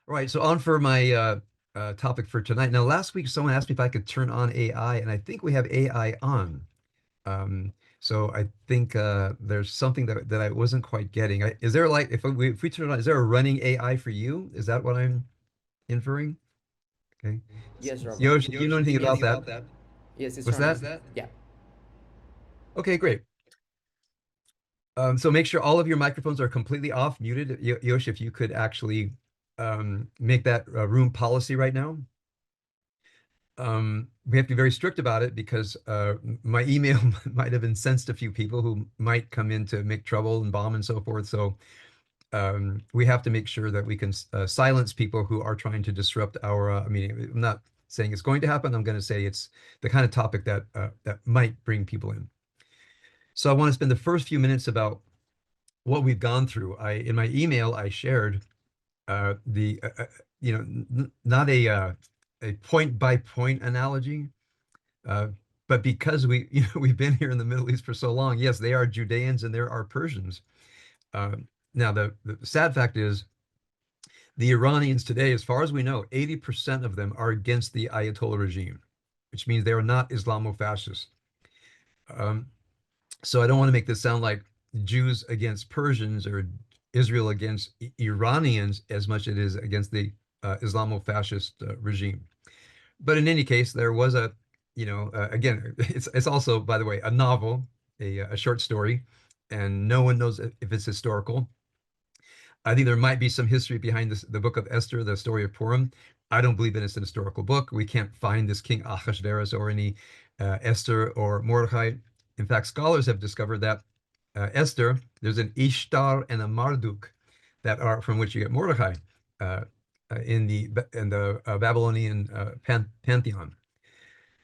All right, so on for my topic for tonight. Now, last week someone asked me if I could turn on AI, and I think we have AI on. Um, so I think there's something that I wasn't quite getting. Is there like if we turn it on, is there a running AI for you? Is that what I'm inferring? Okay. Yes, Robert. Yosh, do you know anything about that? Yes, it's What's running. that? Yeah. Okay, great. So make sure all of your microphones are completely off, muted. Yosh, if you could actually make that room policy right now. We have to be very strict about it because my email might have incensed a few people who might come in to make trouble and bomb and so forth. So we have to make sure that we can silence people who are trying to disrupt our meeting. I'm not saying it's going to happen. I'm going to say it's the kind of topic that might bring people in. So I want to spend the first few minutes about what we've gone through. In my email I shared the not a point by point analogy. Uh, but because we've been here in the Middle East for so long, yes, they are Judeans and there are Persians. Uh, Now, the sad fact is the Iranians today, as far as we know, 80% of them are against the Ayatollah regime, which means they are not Islamo-fascist. Um, so I don't want to make this sound like Jews against Persians or Israel against Iranians as much as it is against the Islamo-fascist regime. But in any case, there was again, it's also, by the way, a novel, a short story, and no one knows if it's historical. I think there might be some history behind the book of Esther, the story of Purim. I don't believe it's an historical book. We can't find this King Ahasuerus or any Esther or Mordecai. In fact, scholars have discovered that Esther, there's an Ishtar and a Marduk that are from which you get Mordecai uh, in the Babylonian pantheon.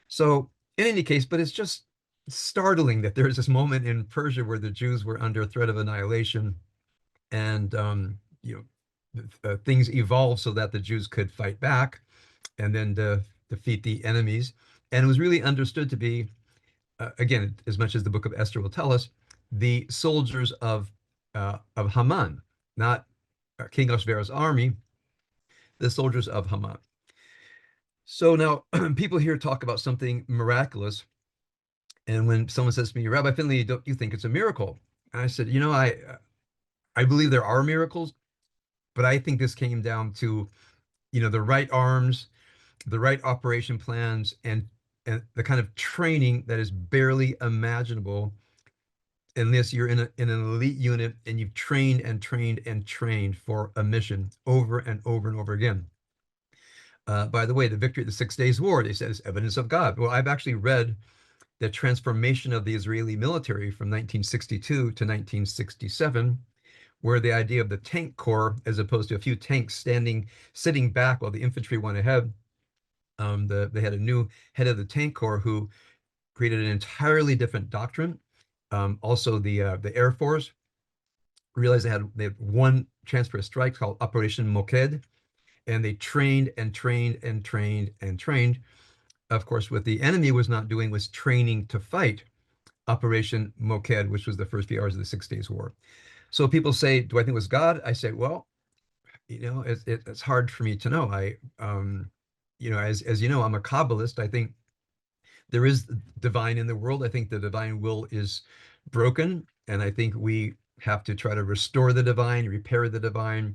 So in any case, but it's just startling that there's this moment in Persia where the Jews were under threat of annihilation, and things evolved so that the Jews could fight back and then defeat the enemies. And it was really understood to be, again, as much as the Book of Esther will tell us, the soldiers of Haman, not King Ahasuerus' army, the soldiers of Haman. So now people here talk about something miraculous. And when someone says to me, Rabbi Finley, don't you think it's a miracle? And I said, I believe there are miracles, but I think this came down to, the right arms, the right operation plans, and the kind of training that is barely imaginable unless you're in an elite unit and you've trained and trained and trained for a mission over and over and over again. By the way, the victory of the 6 Days War, they said, is evidence of God. Well, I've actually read the transformation of the Israeli military from 1962 to 1967, where the idea of the tank corps, as opposed to a few tanks sitting back while the infantry went ahead, they had a new head of the tank corps who created an entirely different doctrine. Also, the Air Force realized they had one transfer strike called Operation Moked, and they trained and trained and trained and trained. Of course, what the enemy was not doing was training to fight Operation Moked, which was the first few hours of the 6 Days War. So people say, do I think it was God? I say, well, it's hard for me to know. As you know, I'm a Kabbalist. I think there is divine in the world. I think the divine will is broken, and I think we have to try to restore the divine, repair the divine,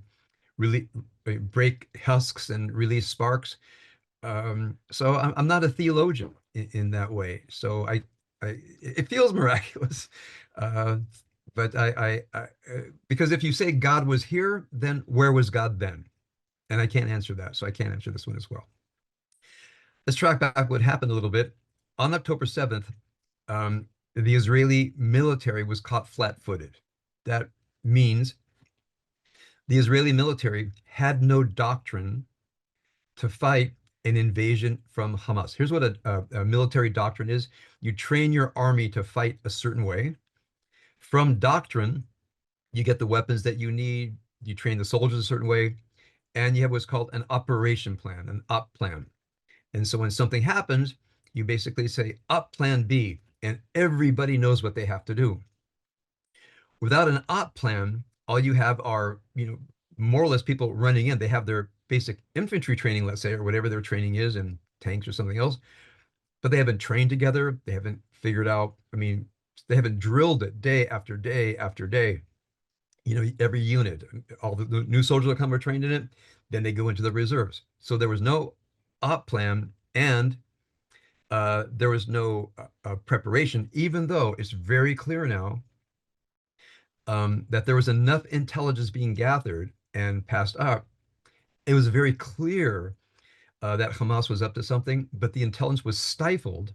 really break husks and release sparks. So I'm not a theologian in that way. So it feels miraculous, uh, but because if you say God was here, then where was God then? And I can't answer that, so I can't answer this one as well. Let's track back what happened a little bit. On October 7th, the Israeli military was caught flat-footed. That means the Israeli military had no doctrine to fight an invasion from Hamas. Here's what a military doctrine is. You train your army to fight a certain way. From doctrine, you get the weapons that you need, you train the soldiers a certain way, and you have what's called an operation plan, an op plan. And so when something happens, you basically say op plan B, and everybody knows what they have to do. Without an op plan, all you have are, more or less people running in. They have their basic infantry training, let's say, or whatever their training is in tanks or something else, but they haven't trained together. They haven't figured out, I mean, they haven't drilled it day after day after day. Every unit, all the new soldiers that come are trained in it, then they go into the reserves. So there was no op plan, and there was no preparation, even though it's very clear now that there was enough intelligence being gathered and passed up. It was very clear that Hamas was up to something, but the intelligence was stifled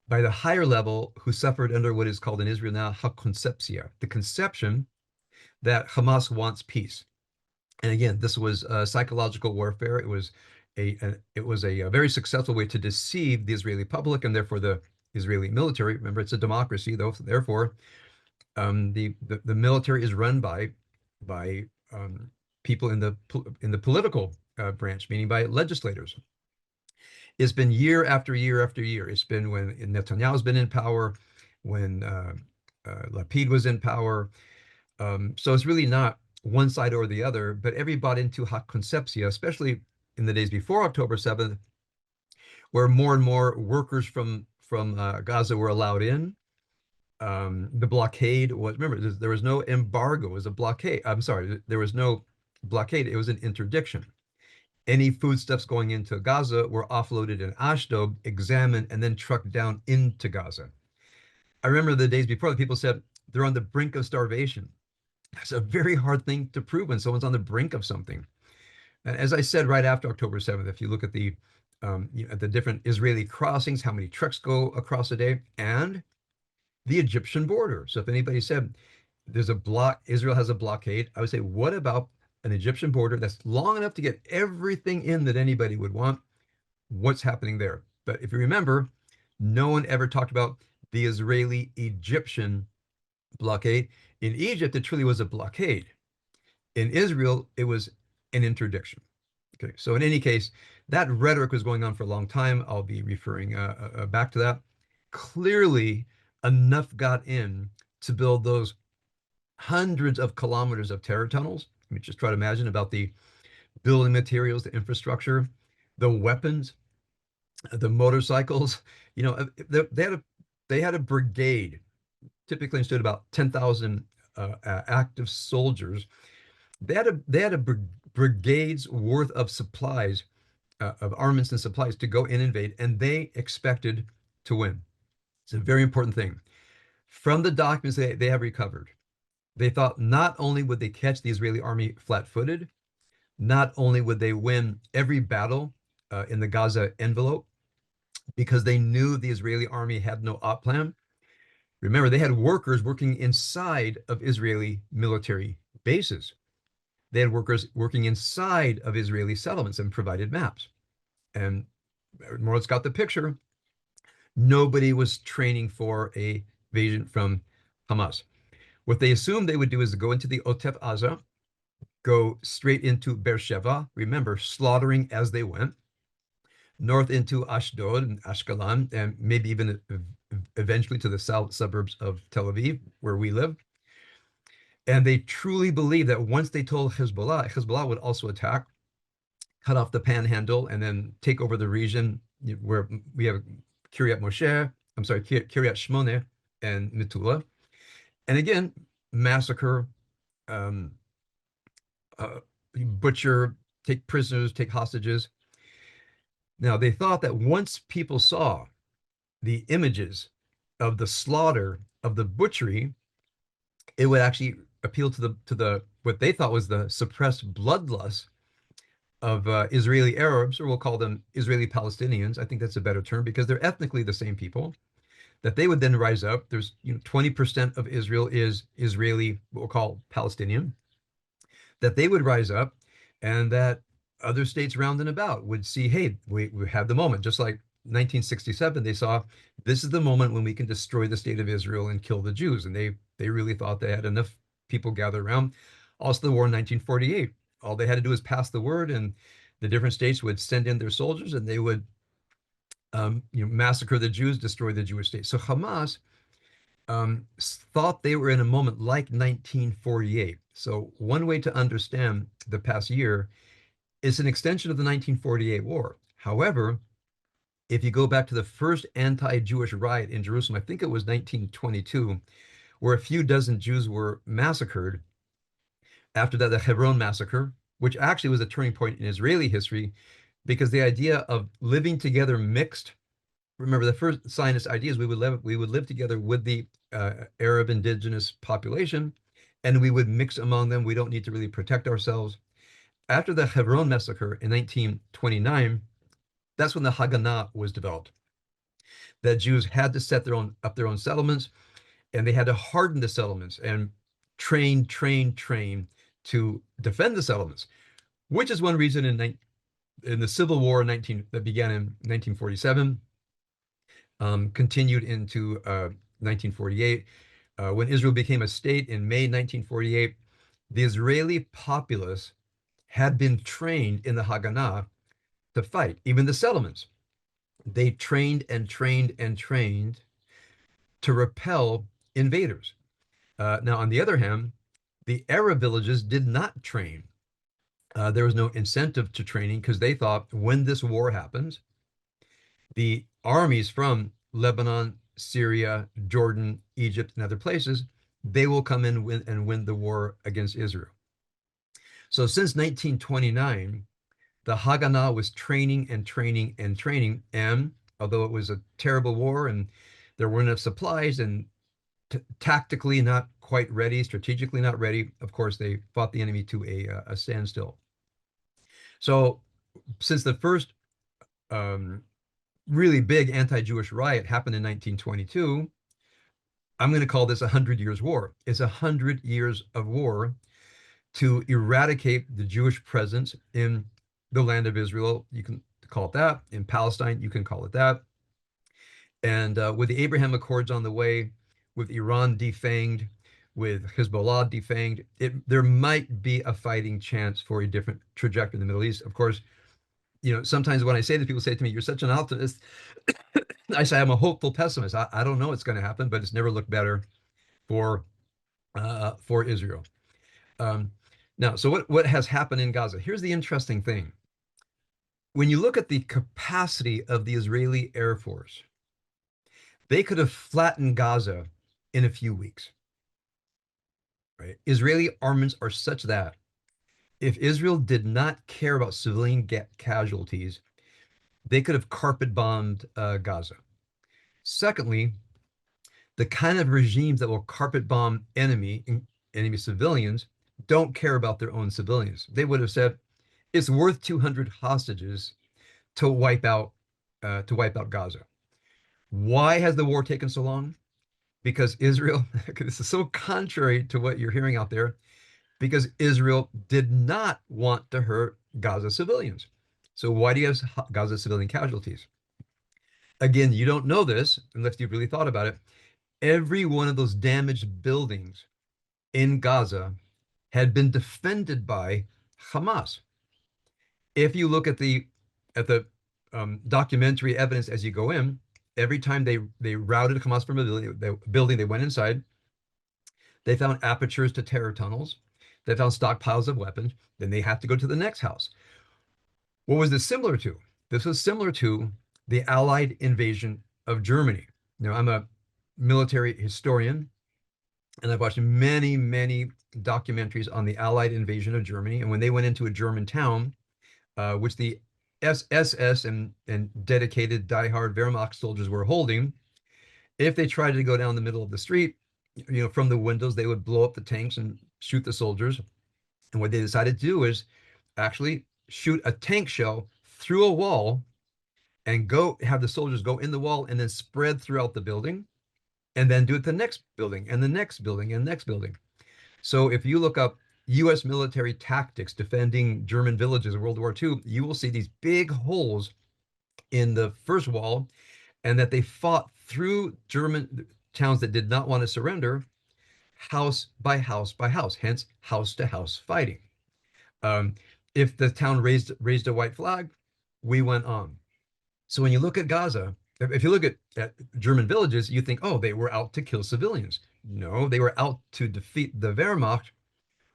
by the higher level who suffered under what is called in Israel now hakonsepsia, the conception that Hamas wants peace. And again, this was psychological warfare. It was a very successful way to deceive the Israeli public and therefore the Israeli military. Remember, it's a democracy, though. Therefore, the military is run by people in the political branch, meaning by legislators. It's been year after year after year. It's been when Netanyahu's been in power, when Lapid was in power. So it's really not one side or the other, but everybody bought into Concepcia, especially in the days before October 7th, where more and more workers from Gaza were allowed in. The blockade was, remember, there was no embargo, it was a blockade. I'm sorry, there was no blockade, it was an interdiction. Any foodstuffs going into Gaza were offloaded in Ashdod, examined, and then trucked down into Gaza. I remember the days before, the people said they're on the brink of starvation. That's a very hard thing to prove when someone's on the brink of something. And as I said, right after October 7th, if you look at the different Israeli crossings, how many trucks go across a day, and the Egyptian border. So if anybody said Israel has a blockade, I would say, what about an Egyptian border that's long enough to get everything in that anybody would want? What's happening there? But if you remember, no one ever talked about the Israeli-Egyptian blockade. In Egypt, it truly was a blockade. In Israel, it was an interdiction. Okay, so in any case, that rhetoric was going on for a long time. I'll be referring back to that. Clearly, enough got in to build those hundreds of kilometers of terror tunnels. I mean, just try to imagine about the building materials, the infrastructure, the weapons, the motorcycles. They had a brigade, typically stood about 10,000 active soldiers. They had a brigade's worth of supplies, of armaments and supplies to go and invade, and they expected to win. It's a very important thing. From the documents they have recovered, they thought not only would they catch the Israeli army flat-footed, not only would they win every battle in the Gaza envelope, because they knew the Israeli army had no op plan. Remember, they had workers working inside of Israeli military bases. They had workers working inside of Israeli settlements and provided maps. And Moritz got the picture. Nobody was training for a invasion from Hamas. What they assumed they would do is go into the Otef Aza, go straight into Beersheba, remember, slaughtering as they went, north into Ashdod and Ashkelon, and maybe even eventually to the south suburbs of Tel Aviv, where we live. And they truly believed that once they told Hezbollah would also attack, cut off the panhandle, and then take over the region where we have Kiryat Shmone and Metula. And again, massacre, butcher, take prisoners, take hostages. Now, they thought that once people saw the images of the slaughter, of the butchery, it would actually appeal to the what they thought was the suppressed bloodlust of Israeli Arabs, or we'll call them Israeli Palestinians. I think that's a better term because they're ethnically the same people. That they would then rise up. There's 20% of Israel is Israeli, what we'll call Palestinian. That they would rise up, and that other states round and about would see, hey, we have the moment. Just like 1967, they saw this is the moment when we can destroy the state of Israel and kill the Jews, and they really thought they had enough people gathered around. Also, the war in 1948. All they had to do was pass the word, and the different states would send in their soldiers, and they would massacre the Jews, destroy the Jewish state. So Hamas thought they were in a moment like 1948. So one way to understand the past year It's an extension of the 1948 war. However, if you go back to the first anti-Jewish riot in Jerusalem, I think it was 1922, where a few dozen Jews were massacred. After that, the Hebron massacre, which actually was a turning point in Israeli history, because the idea of living together mixed. Remember, the first Zionist idea is we would live together with the Arab indigenous population, and we would mix among them. We don't need to really protect ourselves. After the Hebron massacre in 1929, that's when the Haganah was developed. That Jews had to set their own settlements, and they had to harden the settlements and train to defend the settlements, which is one reason in the Civil War that began in 1947, continued into 1948. When Israel became a state in May 1948, the Israeli populace had been trained in the Haganah to fight, even the settlements. They trained and trained and trained to repel invaders. Now, on the other hand, the Arab villages did not train. There was no incentive to training because they thought when this war happens, the armies from Lebanon, Syria, Jordan, Egypt, and other places, they will come in and win the war against Israel. So since 1929, the Haganah was training and training and training. And although it was a terrible war and there weren't enough supplies and tactically not quite ready, strategically not ready, of course, they fought the enemy to a standstill. So since the first really big anti-Jewish riot happened in 1922, I'm going to call this 100 Years' War. It's 100 years of war to eradicate the Jewish presence in the land of Israel. You can call it that. In Palestine, you can call it that. And with the Abraham Accords on the way, with Iran defanged, with Hezbollah defanged, there might be a fighting chance for a different trajectory in the Middle East. Of course, sometimes when I say this, people say to me, "You're such an optimist." I say I'm a hopeful pessimist. I don't know what's going to happen, but it's never looked better for Israel. Um, Now, so what has happened in Gaza? Here's the interesting thing. When you look at the capacity of the Israeli Air Force, they could have flattened Gaza in a few weeks. Right? Israeli armaments are such that if Israel did not care about civilian casualties, they could have carpet bombed Gaza. Secondly, the kind of regimes that will carpet bomb enemy civilians don't care about their own civilians. They would have said it's worth 200 hostages to wipe out Gaza. Why has the war taken so long? Because Israel, this is so contrary to what you're hearing out there, because Israel did not want to hurt Gaza civilians. So why do you have Gaza civilian casualties? Again, you don't know this unless you've really thought about it. Every one of those damaged buildings in Gaza had been defended by Hamas. If you look at the documentary evidence as you go in, every time they routed Hamas from a building, they went inside. They found apertures to terror tunnels. They found stockpiles of weapons. Then they had to go to the next house. What was this similar to? This was similar to the Allied invasion of Germany. Now, I'm a military historian, and I've watched many, many documentaries on the Allied invasion of Germany. And when they went into a German town, which the SS and dedicated diehard Wehrmacht soldiers were holding, if they tried to go down the middle of the street, from the windows, they would blow up the tanks and shoot the soldiers. And what they decided to do is actually shoot a tank shell through a wall and have the soldiers go in the wall and then spread throughout the building, and then do it the next building and the next building and the next building. So if you look up U.S. military tactics defending German villages in World War II, you will see these big holes in the first wall, and that they fought through German towns that did not want to surrender, house by house by house, hence house to house fighting. If the town raised a white flag, we went on. So when you look at Gaza, if you look at German villages, you think, oh, they were out to kill civilians. No, they were out to defeat the Wehrmacht,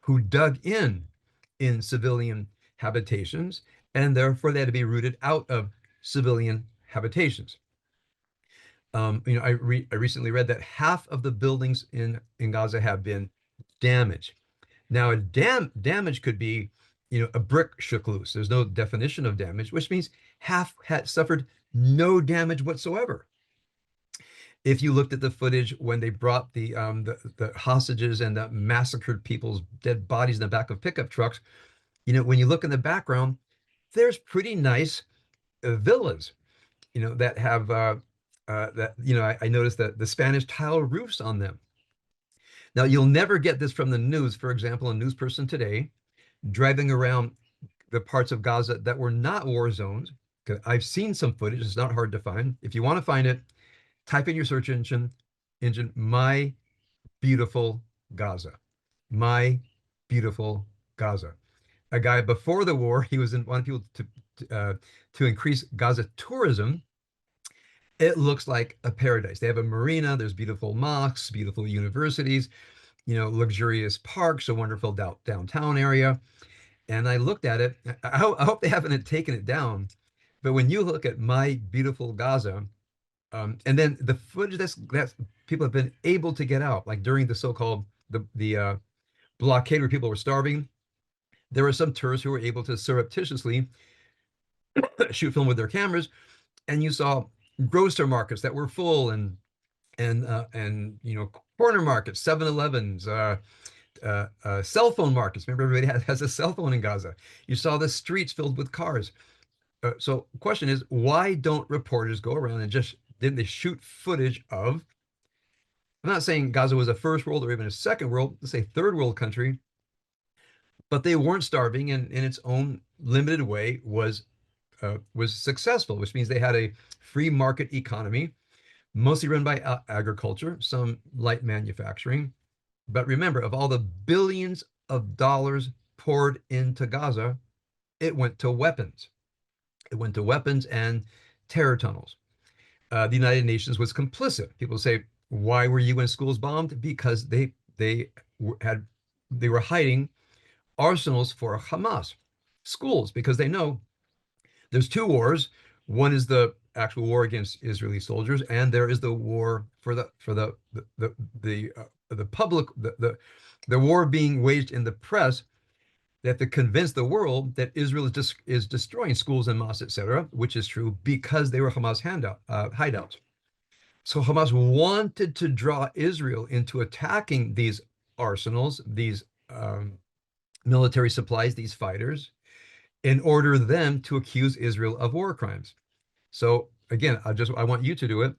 who dug in civilian habitations, and therefore they had to be rooted out of civilian habitations. I recently read that half of the buildings in Gaza have been damaged. Now, damage could be, a brick shook loose. There's no definition of damage, which means half had suffered no damage whatsoever. If you looked at the footage when they brought the hostages and the massacred people's dead bodies in the back of pickup trucks, when you look in the background, there's pretty nice villas, that have that I noticed that the Spanish tile roofs on them. Now, you'll never get this from the news. For example, a news person today driving around the parts of Gaza that were not war zones. 'Cause I've seen some footage. It's not hard to find. If you want to find it, type in your search engine, my beautiful Gaza. My beautiful Gaza. A guy before the war, he was in wanting people to increase Gaza tourism. It looks like a paradise. They have a marina, there's beautiful mosques, beautiful universities, luxurious parks, a wonderful downtown area. And I looked at it. I hope they haven't taken it down. But when you look at my beautiful Gaza, and then the footage that's people have been able to get out, like during the so-called the blockade where people were starving, there were some tourists who were able to surreptitiously shoot film with their cameras, and you saw grocery markets that were full, and corner markets, 7-Elevens, cell phone markets. Remember, everybody has a cell phone in Gaza. You saw the streets filled with cars. So the question is, why don't reporters go around and just didn't they shoot footage of? I'm not saying Gaza was a first world or even a second world, let's say third world country, but they weren't starving, and in its own limited way was successful, which means they had a free market economy, mostly run by agriculture, some light manufacturing. But remember, of all the billions of dollars poured into Gaza, it went to weapons. It went to weapons and terror tunnels. The United Nations was complicit. People say, "Why were UN schools bombed?" Because they were hiding arsenals for Hamas schools, because they know there's two wars. One is the actual war against Israeli soldiers, and there is the war for the public, the war being waged in the press. They have to convince the world that Israel is destroying schools and mosques, etc., which is true because they were Hamas hideouts. So Hamas wanted to draw Israel into attacking these arsenals, these military supplies, these fighters, in order them to accuse Israel of war crimes. So again, I want you to do it.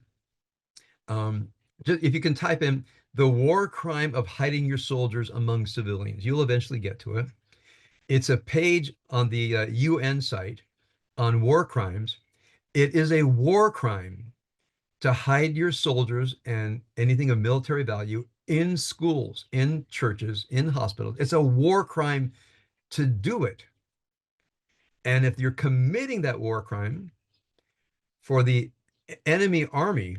Just, if you can type in the war crime of hiding your soldiers among civilians, you'll eventually get to it. It's a page on the UN site on war crimes. It is a war crime to hide your soldiers and anything of military value in schools, in churches, in hospitals. It's a war crime to do it. And if you're committing that war crime for the enemy army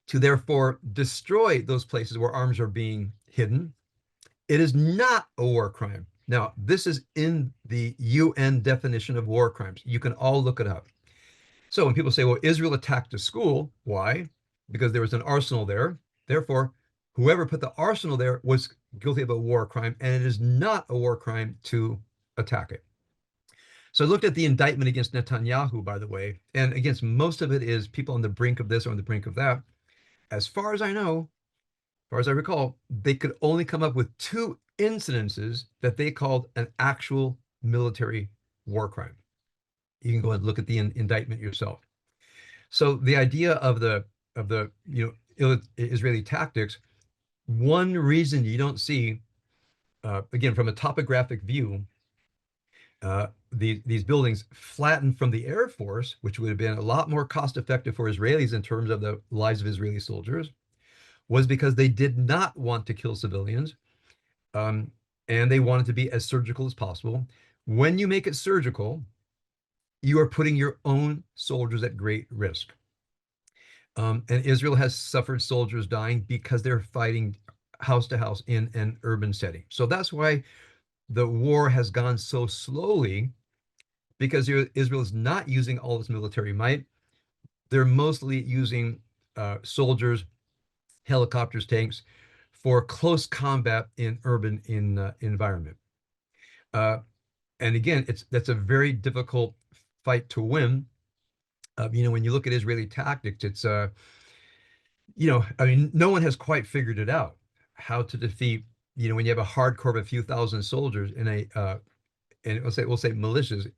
to therefore destroy those places where arms are being hidden, it is not a war crime. Now, this is in the UN definition of war crimes. You can all look it up. So when people say, well, Israel attacked a school, why? Because there was an arsenal there. Therefore, whoever put the arsenal there was guilty of a war crime, and it is not a war crime to attack it. So I looked at the indictment against Netanyahu, by the way, and against most of it is people on the brink of this or on the brink of that. As far as I know, as far as I recall, they could only come up with 2 incidences that they called an actual military war crime. You can go and look at the indictment yourself. So the idea of the Israeli tactics, one reason you don't see, again, from a topographic view, these buildings flattened from the Air Force, which would have been a lot more cost effective for Israelis in terms of the lives of Israeli soldiers, was because they did not want to kill civilians, and they wanted to be as surgical as possible. When you make it surgical, you are putting your own soldiers at great risk. And Israel has suffered soldiers dying because they're fighting house to house in an urban setting. So that's why the war has gone so slowly because Israel is not using all its military might. They're mostly using soldiers, helicopters, tanks for close combat in urban environment. Uh, and again, that's a very difficult fight to win. When you look at Israeli tactics, I mean, no one has quite figured it out how to defeat. When you have a hard corps of a few thousand soldiers in and we'll say militias,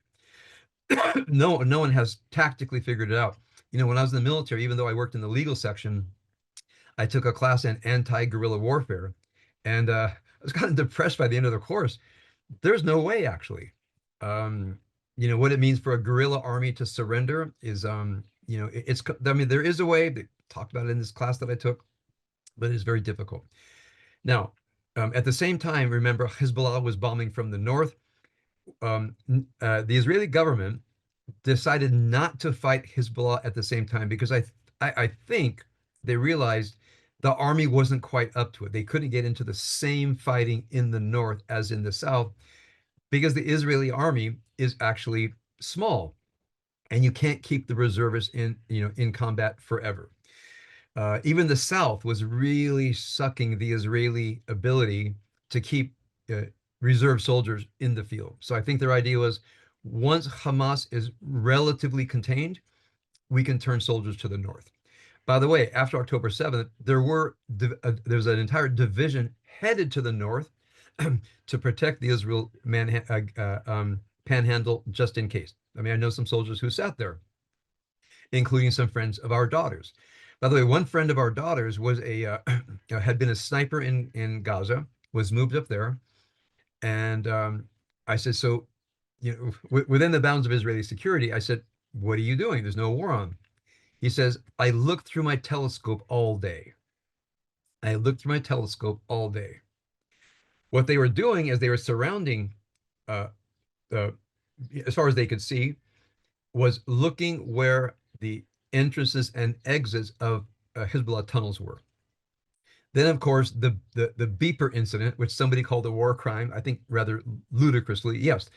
no one has tactically figured it out. When I was in the military, even though I worked in the legal section, I took a class in anti-guerrilla warfare, and I was kind of depressed by the end of the course. There's no way, actually. Um, what it means for a guerrilla army to surrender is, I mean, there is a way. They talked about it in this class that I took, but it's very difficult. Now, at the same time, remember, Hezbollah was bombing from the north. The Israeli government decided not to fight Hezbollah at the same time because I think they realized the army wasn't quite up to it. They couldn't get into the same fighting in the north as in the south because the Israeli army is actually small, and you can't keep the reservists in combat forever. Even the South was really sucking the Israeli ability to keep uh, reserve soldiers in the field. So I think their idea was once Hamas is relatively contained, we can turn soldiers to the north. By the way, after October 7th, there's an entire division headed to the north to protect the Israel panhandle just in case. I mean, I know some soldiers who sat there, including some friends of our daughters. By the way, one friend of our daughters was had been a sniper in Gaza, was moved up there, and I said, so, within the bounds of Israeli security, I said, what are you doing? There's no war on. He says, I looked through my telescope all day. I looked through my telescope all day. What they were doing is they were surrounding, uh, uh, as far as they could see, was looking where the entrances and exits of Hezbollah tunnels were. Then, of course, the beeper incident, which somebody called a war crime, I think rather ludicrously, yes,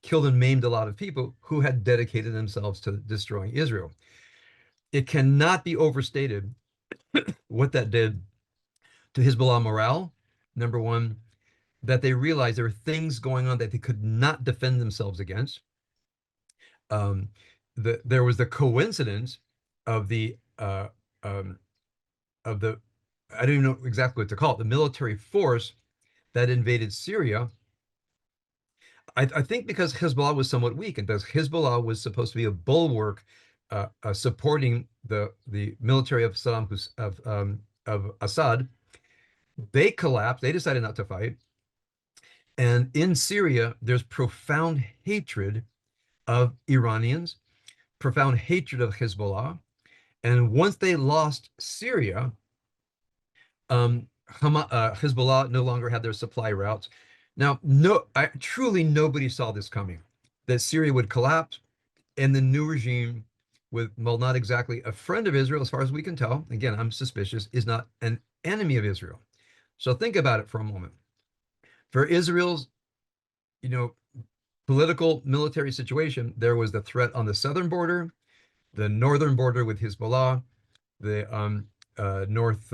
killed and maimed a lot of people who had dedicated themselves to destroying Israel. It cannot be overstated what that did to Hezbollah morale. Number one, that they realized there were things going on that they could not defend themselves against. Um, there was the coincidence of the um, of the I don't even know exactly what to call it, the military force that invaded Syria. I think because Hezbollah was somewhat weak, and because Hezbollah was supposed to be a bulwark supporting the military of of Assad, they collapsed. They decided not to fight. And in Syria, there's profound hatred of Iranians, profound hatred of Hezbollah. And once they lost Syria, Hezbollah no longer had their supply routes. Now, truly nobody saw this coming, that Syria would collapse and the new regime with, well, not exactly a friend of Israel, as far as we can tell. Again, I'm suspicious, is not an enemy of Israel. So think about it for a moment. For Israel's, you know, political military situation, there was the threat on the southern border, the northern border with Hezbollah, the north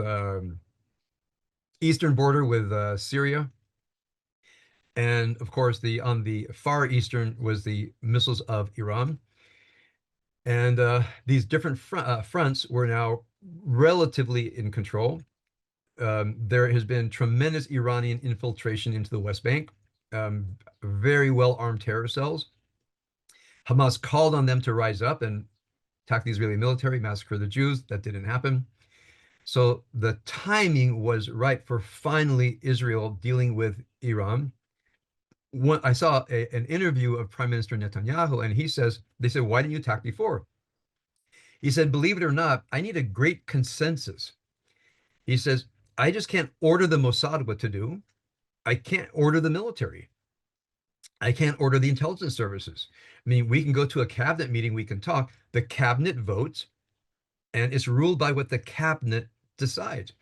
eastern border with Syria, and of course on the far eastern was the missiles of Iran. And these different fronts were now relatively in control. There has been tremendous Iranian infiltration into the West Bank, very well-armed terror cells. Hamas called on them to rise up and attack the Israeli military, massacre the Jews. That didn't happen. So the timing was right for finally Israel dealing with Iran. I saw an interview of Prime Minister Netanyahu, and they said, why didn't you attack before? He said, believe it or not, I need a great consensus. He says, I just can't order the Mossad what to do. I can't order the military. I can't order the intelligence services. I mean, we can go to a cabinet meeting, we can talk. The cabinet votes, and it's ruled by what the cabinet decides.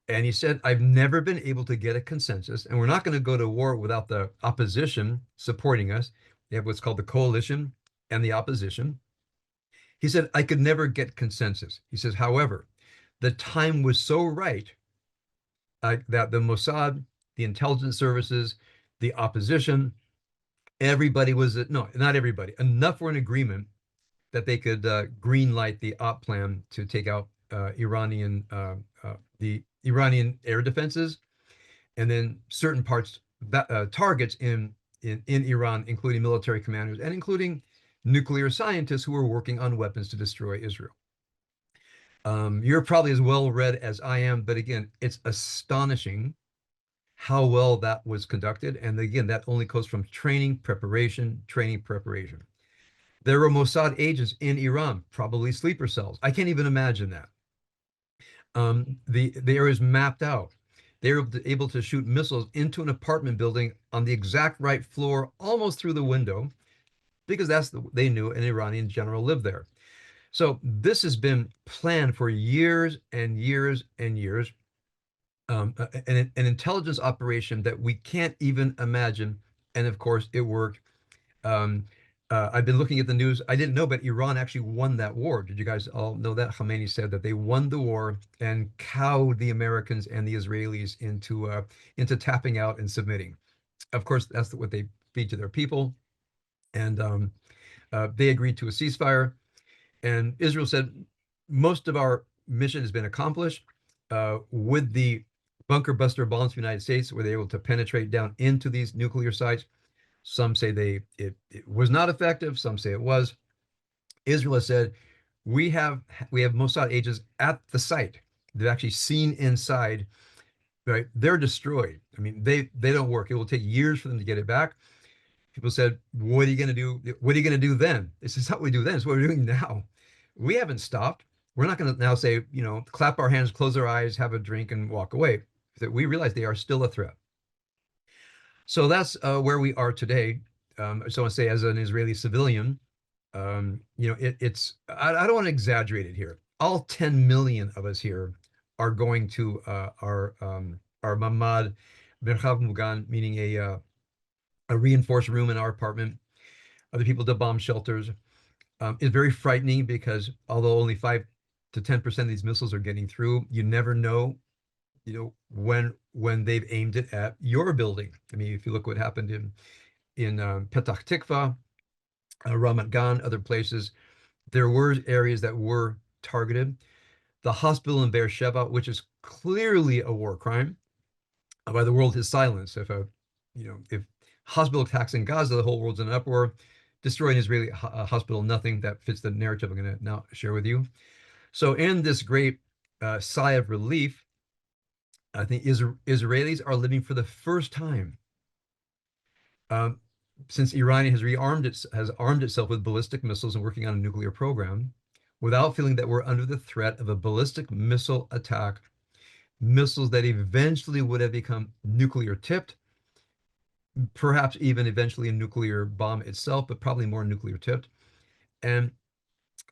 And he said, I've never been able to get a consensus, and we're not going to go to war without the opposition supporting us. You have what's called the coalition and the opposition. He said, I could never get consensus. He says, however, the time was so right that the Mossad, the intelligence services, the opposition, everybody was, no, not everybody, enough were in agreement that they could green light the op plan to take out the Iranian air defenses, and then certain parts targets in Iran, including military commanders and including nuclear scientists who were working on weapons to destroy Israel. You're probably as well read as I am, but again, it's astonishing how well that was conducted. And again, that only goes from training, preparation, training, preparation. There were Mossad agents in Iran, probably sleeper cells. I can't even imagine that. The area is mapped out. They were able to shoot missiles into an apartment building on the exact right floor, almost through the window, because they knew an Iranian general lived there. So this has been planned for years and years and years. An intelligence operation that we can't even imagine. And of course, it worked. Um, I've been looking at the news. I didn't know, but Iran actually won that war. Did you guys all know that? Khamenei said that they won the war and cowed the Americans and the Israelis into tapping out and submitting. Of course, that's what they feed to their people. And they agreed to a ceasefire. And Israel said, most of our mission has been accomplished. With the bunker buster bombs of the United States, were they able to penetrate down into these nuclear sites? Some say it was not effective. Some say it was. Israel has said, we have Mossad agents at the site. They've actually seen inside. Right, they're destroyed. I mean, they don't work. It will take years for them to get it back. People said, what are you going to do? What are you going to do then? This is not what we do then. It's what we're doing now. We haven't stopped. We're not going to now say, clap our hands, close our eyes, have a drink, and walk away. That we realize they are still a threat. So that's where we are today. So I want to say, as an Israeli civilian, it's I don't want to exaggerate it here. All 10 million of us here are going to our Mamad Merchav Mugan, meaning a reinforced room in our apartment. Other people to bomb shelters. It's very frightening because although only 5 to 10% of these missiles are getting through, you never know, when they've aimed it at your building. I mean, if you look what happened in Petah Tikva, Ramat Gan, other places, there were areas that were targeted. The hospital in Beersheba, which is clearly a war crime, by the world is silence. If hospital attacks in Gaza, the whole world's in an uproar. Destroy an Israeli hospital, nothing. That fits the narrative I'm going to now share with you. So in this great sigh of relief, I think Israelis are living for the first time since Iran has armed itself with ballistic missiles and working on a nuclear program, without feeling that we're under the threat of a ballistic missile attack, missiles that eventually would have become nuclear tipped, perhaps even eventually a nuclear bomb itself, but probably more nuclear tipped. And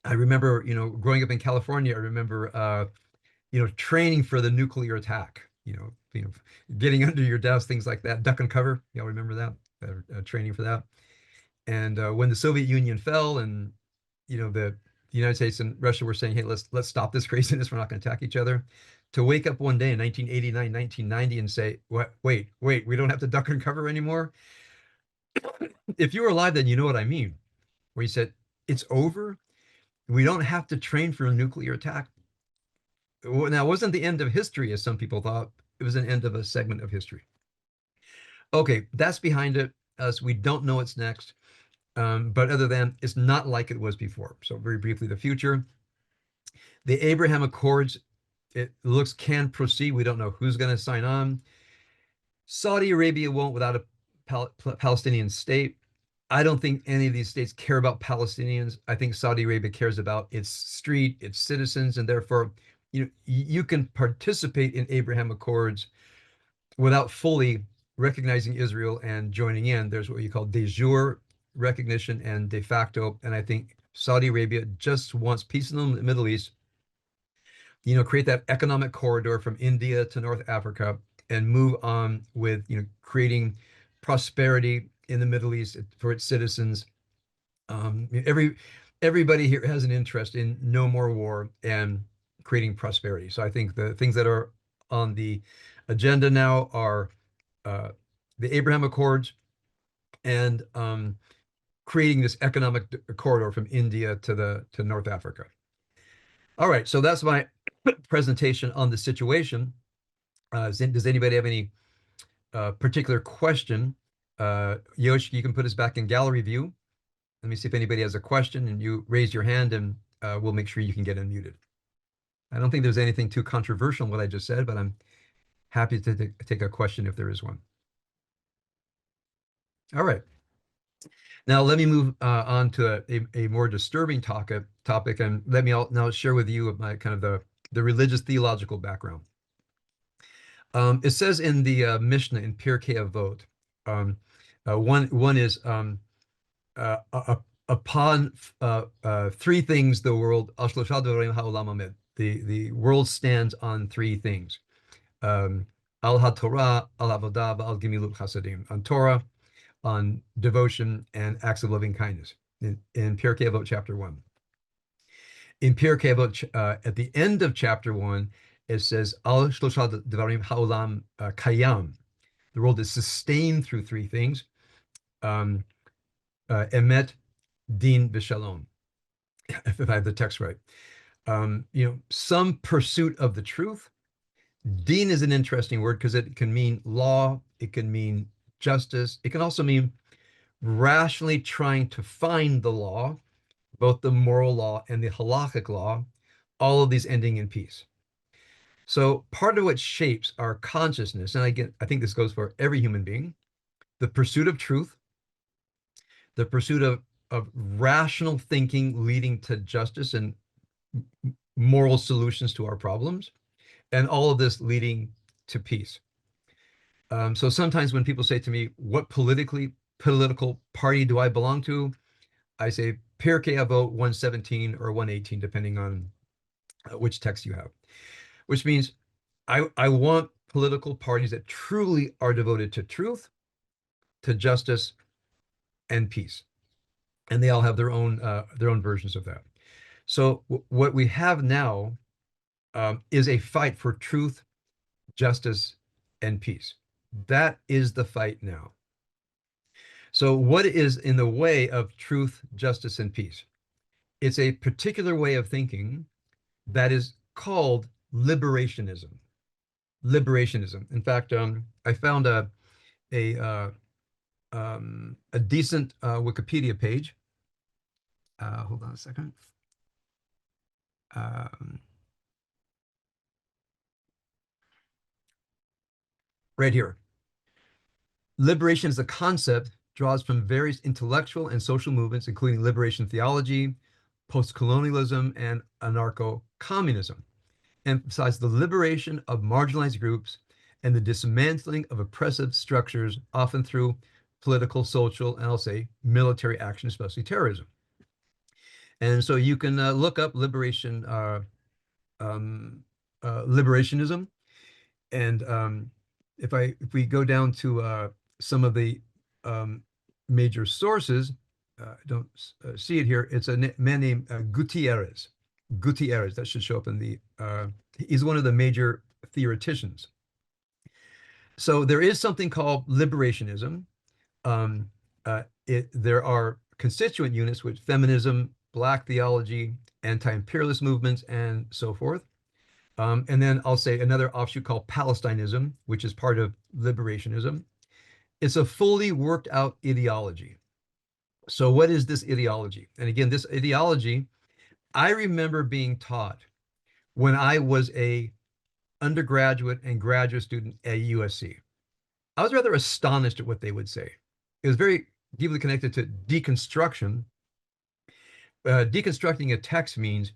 I remember, growing up in California, I remember, training for the nuclear attack, getting under your desk, things like that, duck and cover. Y'all remember that? Training for that. And when the Soviet Union fell, and the United States and Russia were saying, "Hey, let's stop this craziness. We're not going to attack each other." To wake up one day in 1989, 1990, and say, "What? Wait, we don't have to duck and cover anymore." If you were alive, then you know what I mean. Where he said, "It's over. We don't have to train for a nuclear attack." Now, it wasn't the end of history, as some people thought. It was an end of a segment of history. Okay, that's behind it. Us, we don't know what's next. But other than, it's not like it was before. So very briefly, the future. The Abraham Accords, it looks, can proceed. We don't know who's going to sign on. Saudi Arabia won't without a Palestinian state. I don't think any of these states care about Palestinians. I think Saudi Arabia cares about its street, its citizens, and therefore, you can participate in Abraham Accords without fully recognizing Israel and joining in. There's what you call de jure recognition and de facto. And I think Saudi Arabia just wants peace in the Middle East create that economic corridor from India to North Africa and move on with, creating prosperity in the Middle East for its citizens. Everybody here has an interest in no more war and creating prosperity. So I think the things that are on the agenda now are uh, the Abraham Accords and creating this economic corridor from India to North Africa. All right, so that's my presentation on the situation. Does anybody have any particular question? Yosh, you can put us back in gallery view. Let me see if anybody has a question, and you raise your hand, and we'll make sure you can get unmuted. I don't think there's anything too controversial in what I just said, but I'm happy to take a question if there is one. All right. Now let me move on to a more disturbing topic, and let me now share with you my kind of the religious theological background. It says in the Mishnah in Pirkei Avot, one is upon three things the world the world stands on three things. Al HaTorah, Al Avodah, Al Gemilut Chasadim, on Torah, on devotion and acts of loving kindness in Pirkei Avot chapter 1. In Pirkei Avot, at the end of chapter 1, it says Al Shlosha Devarim Haolam Kayam. The world is sustained through three things: Emet, Din, V'Shalom. If I have the text right, some pursuit of the truth. Din is an interesting word because it can mean law, it can mean justice, it can also mean rationally trying to find the law, both the moral law and the halakhic law, all of these ending in peace. So part of what shapes our consciousness, and again, I think this goes for every human being, the pursuit of truth, the pursuit of rational thinking leading to justice and moral solutions to our problems, and all of this leading to peace. So sometimes when people say to me, what political party do I belong to? I say Pirkei Avot 117 or 118, depending on which text you have, which means I want political parties that truly are devoted to truth, to justice, and peace. And they all have their own versions of that. So what we have now is a fight for truth, justice, and peace. That is the fight now. So what is in the way of truth, justice, and peace? It's a particular way of thinking that is called liberationism. Liberationism. In fact, I found a decent Wikipedia page. Hold on a second. Right here. Liberation as a concept draws from various intellectual and social movements, including liberation theology, post-colonialism, and anarcho-communism, emphasize the liberation of marginalized groups and the dismantling of oppressive structures, often through political, social, and I'll say military action, especially terrorism. And so you can look up liberationism, and if we go down to some of the major sources, I don't see it here. It's a man named Gutierrez. Gutierrez, that should show up in the, he's one of the major theoreticians. So there is something called liberationism. There are constituent units with feminism, Black theology, anti-imperialist movements, and so forth. And then I'll say another offshoot called Palestinism, which is part of liberationism. It's a fully worked out ideology. So what is this ideology? And again, this ideology, I remember being taught when I was a undergraduate and graduate student at USC. I was rather astonished at what they would say. It was very deeply connected to deconstruction. Deconstructing a text means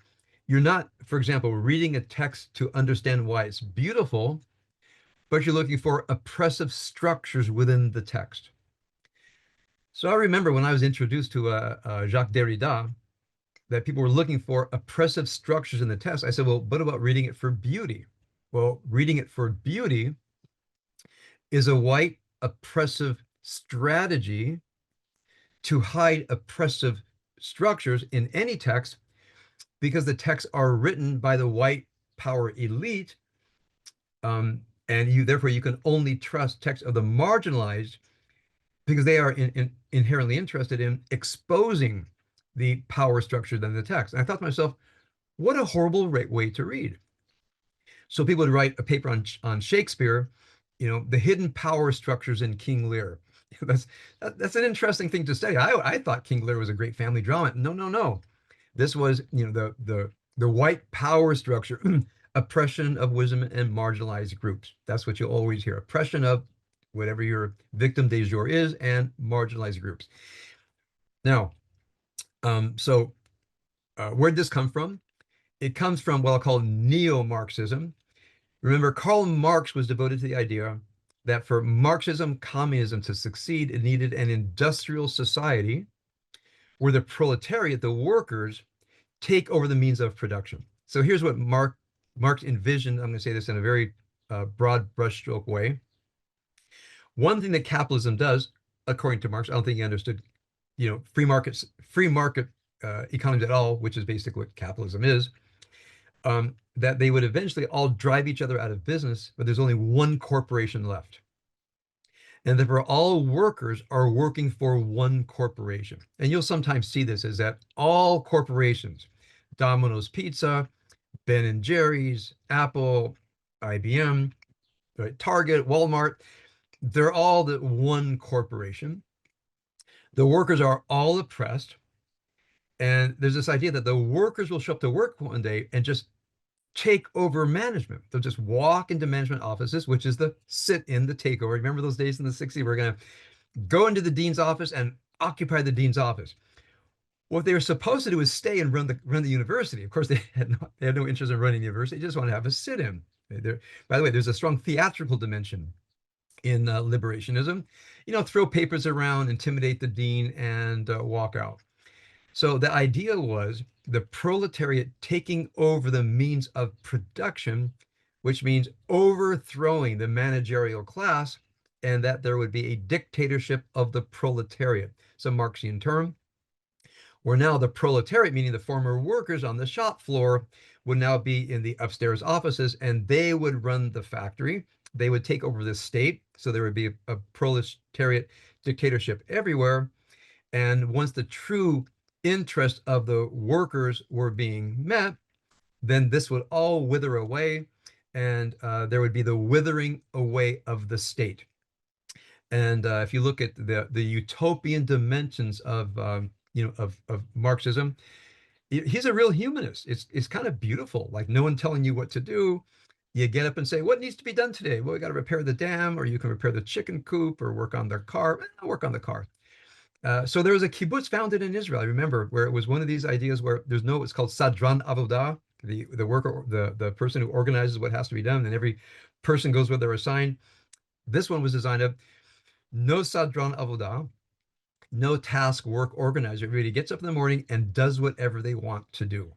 you're not, for example, reading a text to understand why it's beautiful, but you're looking for oppressive structures within the text. So I remember when I was introduced to Jacques Derrida, that people were looking for oppressive structures in the text. I said, well, what about reading it for beauty? Well, reading it for beauty is a white oppressive strategy to hide oppressive structures in any text because the texts are written by the white power elite, and therefore you can only trust texts of the marginalized because they are inherently interested in exposing the power structure than the text. And I thought to myself, what a horrible way to read. So people would write a paper on Shakespeare, the hidden power structures in King Lear. That's an interesting thing to study. I thought King Lear was a great family drama. No, no, no. This was, the white power structure, oppression of wisdom and marginalized groups. That's what you always hear. Oppression of whatever your victim de jour is and marginalized groups. Now, where'd this come from? It comes from what I'll call neo-Marxism. Remember, Karl Marx was devoted to the idea that for Marxism, communism to succeed, it needed an industrial society where the proletariat, the workers, take over the means of production. So here's what Marx envisioned. I'm going to say this in a very broad brushstroke way. One thing that capitalism does, according to Marx, I don't think he understood, free market economies at all, which is basically what capitalism is. That they would eventually all drive each other out of business, but there's only one corporation left. And therefore, all workers are working for one corporation. And you'll sometimes see this is that all corporations, Domino's Pizza, Ben and Jerry's, Apple, IBM, right, Target, Walmart, they're all the one corporation. The workers are all oppressed. And there's this idea that the workers will show up to work one day and just take over management. They'll just walk into management offices, which is the sit in, the takeover. Remember those days in the 60s? We're going to go into the dean's office and occupy the dean's office. What they were supposed to do is stay and run the university. Of course, they had no interest in running the university. They just want to have a sit-in. By the way, there's a strong theatrical dimension in liberationism. Throw papers around, intimidate the dean, and walk out. So the idea was the proletariat taking over the means of production, which means overthrowing the managerial class, and that there would be a dictatorship of the proletariat. It's a Marxian term, where now the proletariat, meaning the former workers on the shop floor, would now be in the upstairs offices, and they would run the factory. They would take over the state, so there would be a proletariat dictatorship everywhere. And once the true interest of the workers were being met, then this would all wither away, and there would be the withering away of the state. And if you look at the utopian dimensions of Marxism, he's a real humanist. It's kind of beautiful, like no one telling you what to do. You get up and say, what needs to be done today? Well, we got to repair the dam, or you can repair the chicken coop, or work on the car. Work on the car. So there was a kibbutz founded in Israel, I remember, where it was one of these ideas where it's called Sadran Avodah, the worker, the person who organizes what has to be done, and every person goes where they're assigned. This one was designed of no Sadran Avodah, no task work organizer. Everybody gets up in the morning and does whatever they want to do.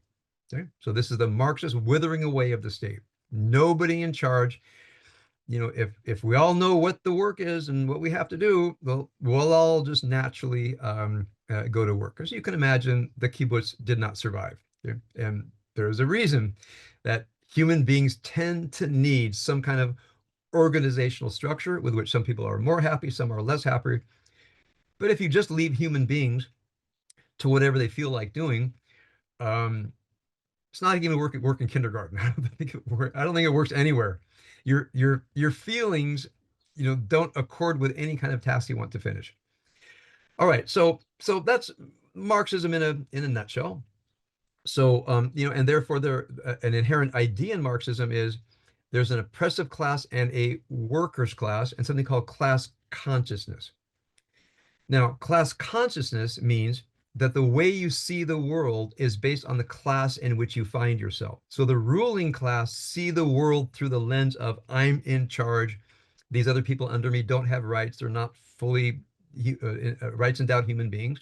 Okay? So this is the Marxist withering away of the state. Nobody in charge. If we all know what the work is and what we have to do, we'll all just naturally go to work. Because you can imagine the kibbutz did not survive. Okay? And there's a reason that human beings tend to need some kind of organizational structure with which some people are more happy, some are less happy. But if you just leave human beings to whatever they feel like doing, it's not even work in kindergarten. I don't think it works anywhere. Your feelings, don't accord with any kind of task you want to finish. All right, so that's Marxism in a nutshell. So and therefore an inherent idea in Marxism is there's an oppressive class and a workers' class, and something called class consciousness. Now, class consciousness means that the way you see the world is based on the class in which you find yourself. So the ruling class see the world through the lens of I'm in charge. These other people under me don't have rights. They're not fully rights endowed human beings.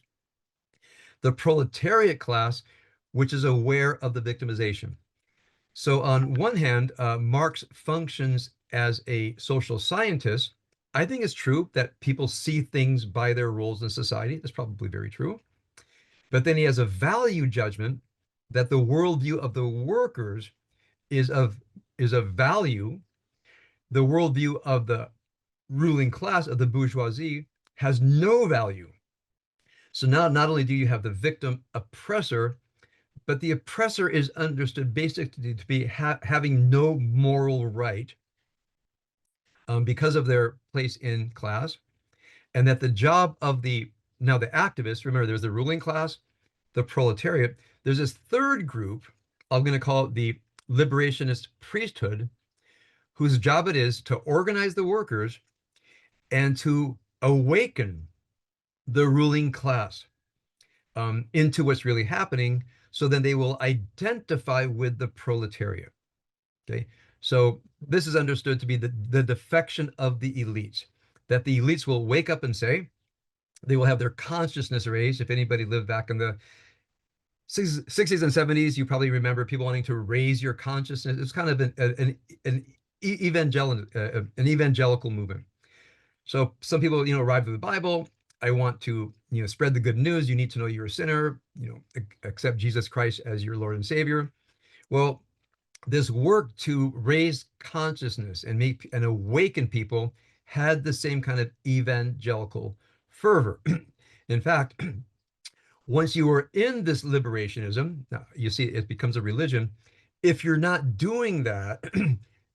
The proletariat class which is aware of the victimization. So on one hand, Marx functions as a social scientist. I think it's true that people see things by their roles in society. That's probably very true. But then he has a value judgment that the worldview of the workers is of value. The worldview of the ruling class, of the bourgeoisie, has no value. So now not only do you have the victim oppressor, but the oppressor is understood basically to be having no moral right, because of their place in class, and that the job of the now the activists, remember, there's the ruling class, the proletariat. There's this third group, I'm going to call it the liberationist priesthood, whose job it is to organize the workers and to awaken the ruling class, into what's really happening, so then they will identify with the proletariat. Okay, so this is understood to be the defection of the elites, that the elites will wake up and say, they will have their consciousness raised. If anybody lived back in the 60s and 70s, you probably remember people wanting to raise your consciousness. It's kind of an evangelical movement. So some people, arrive at the Bible. I want to, spread the good news. You need to know you're a sinner, accept Jesus Christ as your Lord and Savior. Well, this work to raise consciousness and make and awaken people had the same kind of evangelical fervor. In fact, once you are in this liberationism, now you see it becomes a religion. If you're not doing that,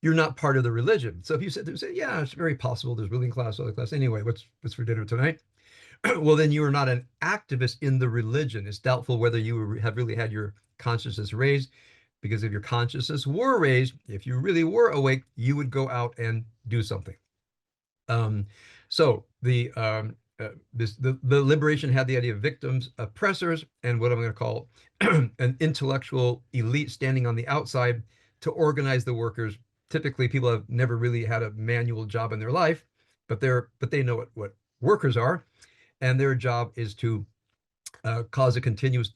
you're not part of the religion. So if you sit there and say, yeah, it's very possible there's ruling class, other class. Anyway, what's for dinner tonight? Well, then you are not an activist in the religion. It's doubtful whether you have really had your consciousness raised, because if your consciousness were raised, if you really were awake, you would go out and do something. So the liberation had the idea of victims, oppressors, and what I'm going to call an intellectual elite standing on the outside to organize the workers. Typically, people have never really had a manual job in their life, but they know what workers are, and their job is to cause a continuous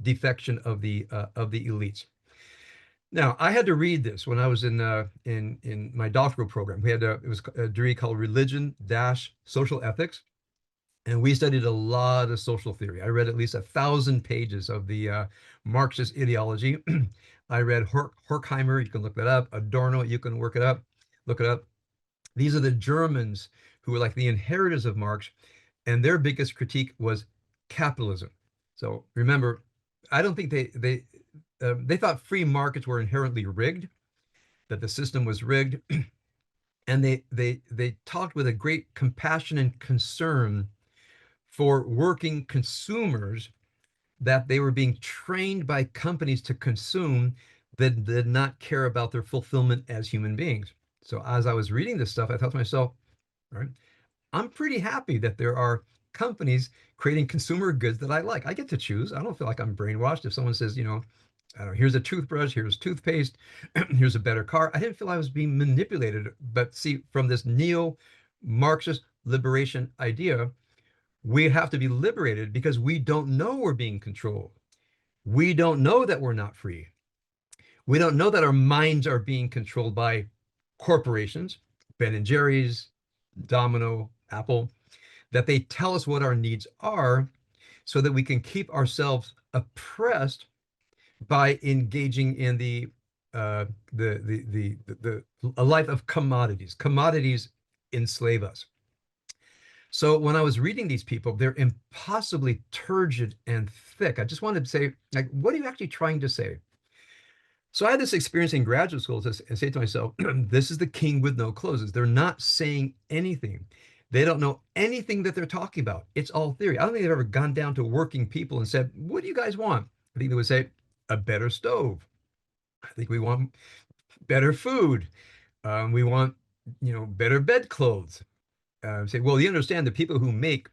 defection of the elites. Now, I had to read this when I was in my doctoral program. It was a degree called Religion Dash Social Ethics, and we studied a lot of social theory. I read at least 1,000 pages of the Marxist ideology. I read Horkheimer, you can look that up. Adorno, you can look it up. These are the Germans who were like the inheritors of Marx, and their biggest critique was capitalism. So remember, I don't think they thought free markets were inherently rigged, that the system was rigged, and they talked with a great compassion and concern for working consumers, that they were being trained by companies to consume, that did not care about their fulfillment as human beings. So as I was reading this stuff, I thought to myself, all right, I'm pretty happy that there are companies creating consumer goods that I like. I get to choose. I don't feel like I'm brainwashed. If someone says, I don't know, here's a toothbrush, here's toothpaste, here's a better car, I didn't feel I was being manipulated. But see, from this neo-Marxist liberation idea, we have to be liberated because we don't know we're being controlled. We don't know that we're not free. We don't know that our minds are being controlled by corporations, Ben and Jerry's, Domino, Apple, that they tell us what our needs are so that we can keep ourselves oppressed by engaging in a life of commodities. Commodities enslave us. So when I was reading these people, they're impossibly turgid and thick. I just wanted to say, like, what are you actually trying to say? So I had this experience in graduate school to say to myself, this is the king with no clothes. They're not saying anything. They don't know anything that they're talking about. It's all theory. I don't think they've ever gone down to working people and said, what do you guys want? I think they would say, a better stove. I think we want better food. We want, better bedclothes. Say, well, you understand the people who make,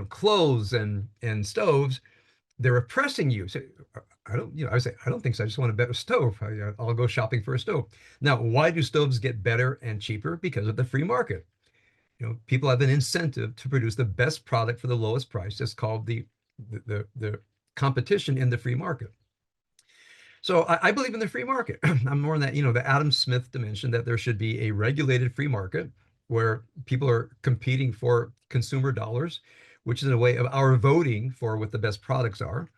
clothes and stoves, they're oppressing you. So I don't, I say, I don't think so. I just want a better stove. I'll go shopping for a stove. Now, why do stoves get better and cheaper? Because of the free market. People have an incentive to produce the best product for the lowest price. It's called the competition in the free market. So I believe in the free market. I'm more in that, the Adam Smith dimension, that there should be a regulated free market where people are competing for consumer dollars, which is in a way of our voting for what the best products are.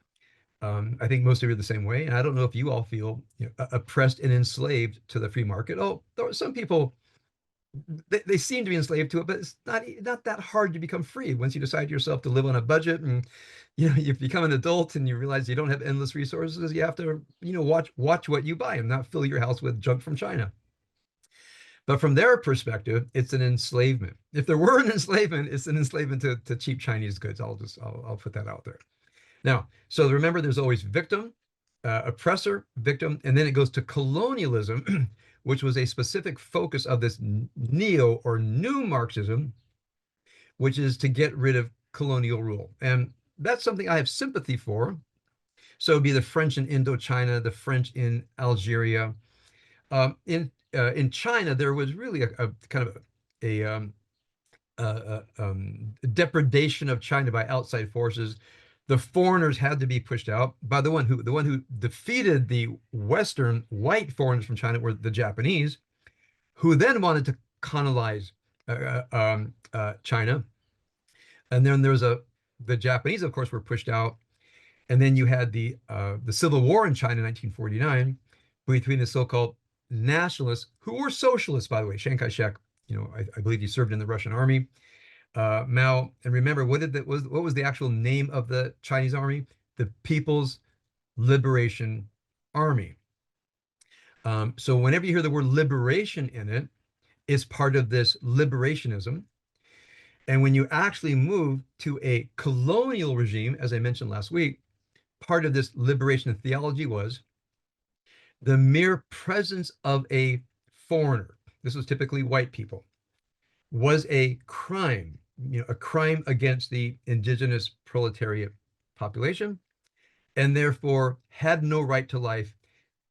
I think most of you are the same way, and I don't know if you all feel oppressed and enslaved to the free market. Oh, there are some people, they seem to be enslaved to it, but it's not that hard to become free once you decide yourself to live on a budget, and you become an adult and you realize you don't have endless resources. You have to watch what you buy and not fill your house with junk from China. But from their perspective, it's an enslavement. If there were an enslavement, it's an enslavement to cheap Chinese goods. I'll put that out there. Now, so remember, there's always victim, oppressor, victim, and then it goes to colonialism, which was a specific focus of this neo or new Marxism, which is to get rid of colonial rule. And that's something I have sympathy for. So it'd be the French in Indochina, the French in Algeria. In China, there was really a kind of depredation of China by outside forces. The foreigners had to be pushed out. By the one who defeated the Western white foreigners from China were the Japanese, who then wanted to colonize China. And then the Japanese, of course, were pushed out. And then you had the Civil War in China in 1949 between the so-called nationalists, who were socialists, by the way. Chiang Kai-shek, I believe he served in the Russian army. Mao, and remember, what was the actual name of the Chinese army? The People's Liberation Army. So whenever you hear the word liberation in it, it's part of this liberationism. And when you actually move to a colonial regime, as I mentioned last week, part of this liberation theology was the mere presence of a foreigner, this was typically white people, was a crime, a crime against the indigenous proletariat population, and therefore had no right to life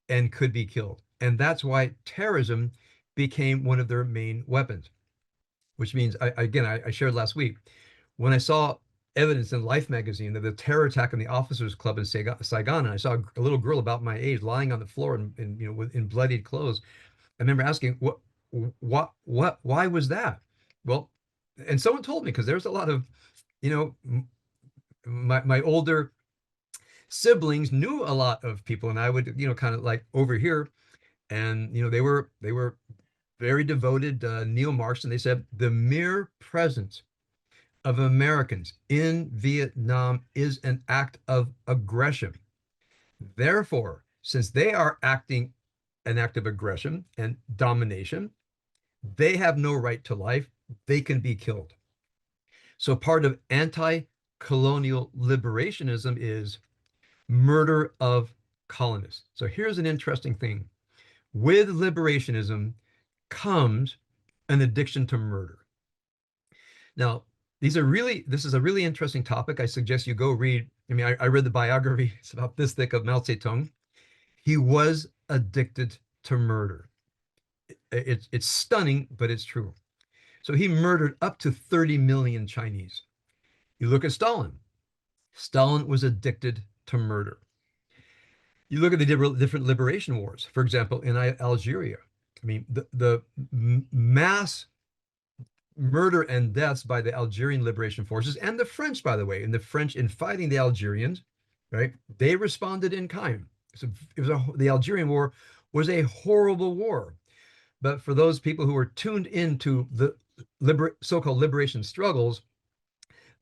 and could be killed. And that's why terrorism became one of their main weapons, which means, I shared last week, when I saw evidence in Life magazine of the terror attack in the officers club in Saigon, and I saw a little girl about my age lying on the floor in bloodied clothes. I remember asking, why was that? Well, and someone told me, because there's a lot of, my older siblings knew a lot of people, and I would, kind of like overhear, and they were very devoted neo-Marxists, and they said the mere presence of Americans in Vietnam is an act of aggression. Therefore, since they are acting an act of aggression and domination, they have no right to life. They can be killed. So part of anti-colonial liberationism is murder of colonists. So here's an interesting thing. With liberationism comes an addiction to murder. Now, this is a really interesting topic. I suggest you go read. I read the biography. It's about this thick of Mao Zedong. He was addicted to murder. It's stunning, but it's true. So he murdered up to 30 million Chinese. You look at Stalin. Stalin was addicted to murder. You look at the different liberation wars. For example, in Algeria, the mass murder and deaths by the Algerian liberation forces, and the French, by the way, and the French in fighting the Algerians, right? They responded in kind. So the Algerian War was a horrible war. But for those people who were tuned into the so-called liberation struggles,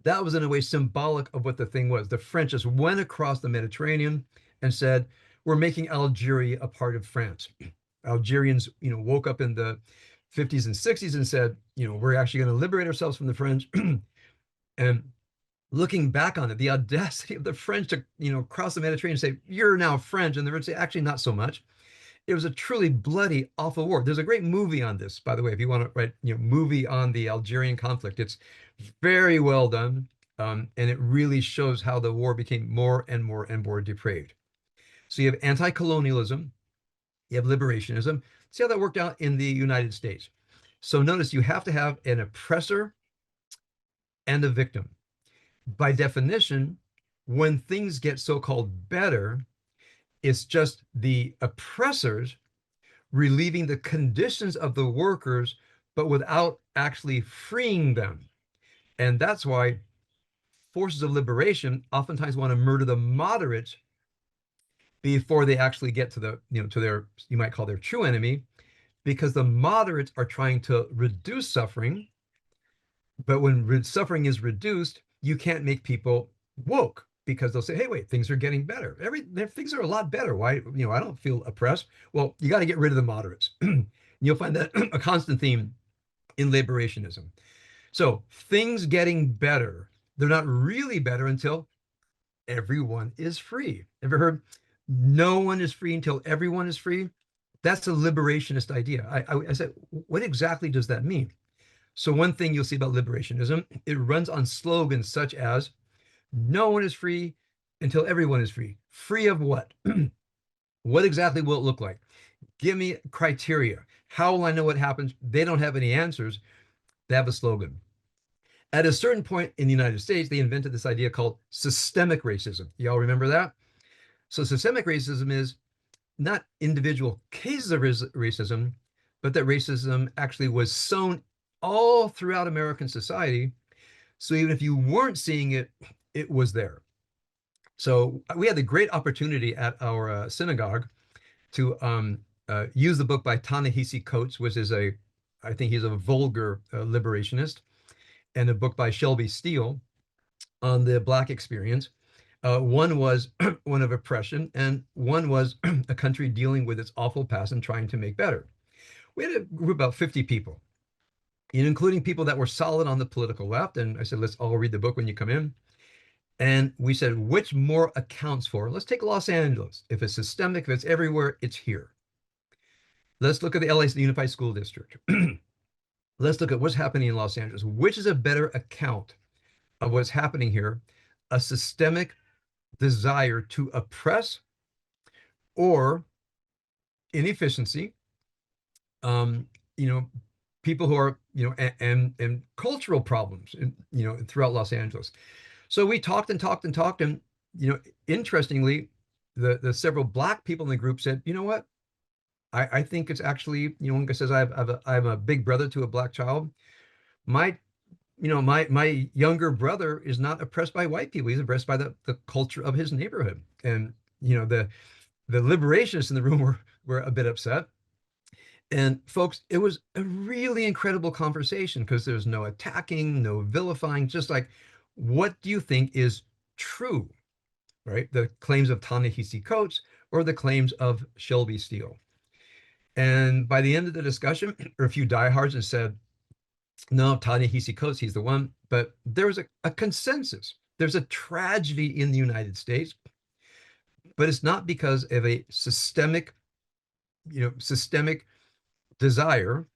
that was in a way symbolic of what the thing was. The French just went across the Mediterranean and said, we're making Algeria a part of France. Algerians, woke up in the 50s and 60s and said, we're actually going to liberate ourselves from the French. And looking back on it, the audacity of the French to, cross the Mediterranean and say, you're now French. And the French say, actually, not so much. It was a truly bloody, awful war. There's a great movie on this, by the way, if you want to write, movie on the Algerian conflict. It's very well done. And it really shows how the war became more and more and more depraved. So you have anti-colonialism, you have liberationism. See how that worked out in the United States. So notice you have to have an oppressor and a victim. By definition, when things get so-called better, it's just the oppressors relieving the conditions of the workers, but without actually freeing them. And that's why forces of liberation oftentimes want to murder the moderates before they actually get to the, to their, you might call their true enemy, because the moderates are trying to reduce suffering. But when suffering is reduced, you can't make people woke because they'll say, hey, wait, things are getting better. Things are a lot better. Why, I don't feel oppressed. Well, you got to get rid of the moderates. You'll find that a constant theme in liberationism. So things getting better, they're not really better until everyone is free. Ever heard no one is free until everyone is free? That's a liberationist idea. I said, what exactly does that mean? So one thing you'll see about liberationism, it runs on slogans such as, no one is free until everyone is free. Free of what? What exactly will it look like? Give me criteria. How will I know what happens? They don't have any answers. They have a slogan. At a certain point in the United States, they invented this idea called systemic racism. Y'all remember that? So systemic racism is not individual cases of racism, but that racism actually was sown all throughout American society. So even if you weren't seeing it, it was there. So we had the great opportunity at our synagogue to use the book by Ta-Nehisi Coates, which is I think he's a vulgar liberationist, and a book by Shelby Steele on the Black experience. One was one of oppression, and one was a country dealing with its awful past and trying to make better. We had a group of about 50 people, including people that were solid on the political left. And I said, let's all read the book when you come in. And we said, which more accounts for? Let's take Los Angeles. If it's systemic, if it's everywhere, it's here. Let's look at the LA Unified School District. Let's look at what's happening in Los Angeles. Which is a better account of what's happening here? A systemic desire to oppress, or inefficiency, um, you know, people who are, and cultural problems, throughout Los Angeles. So we talked and talked and talked, and interestingly, the several Black people in the group said, you know what? I think it's actually, one guy says, I'm a big brother to a Black child. My my younger brother is not oppressed by white people. He's oppressed by the culture of his neighborhood. And the liberationists in the room were a bit upset. And folks, it was a really incredible conversation because there's no attacking, no vilifying, just like, what do you think is true, right? The claims of Ta-Nehisi Coates or the claims of Shelby Steele. And by the end of the discussion, there were a few diehards and said, no, Ta-Nehisi Coates, he's the one. But there was a consensus. There's a tragedy in the United States, but it's not because of a systemic desire,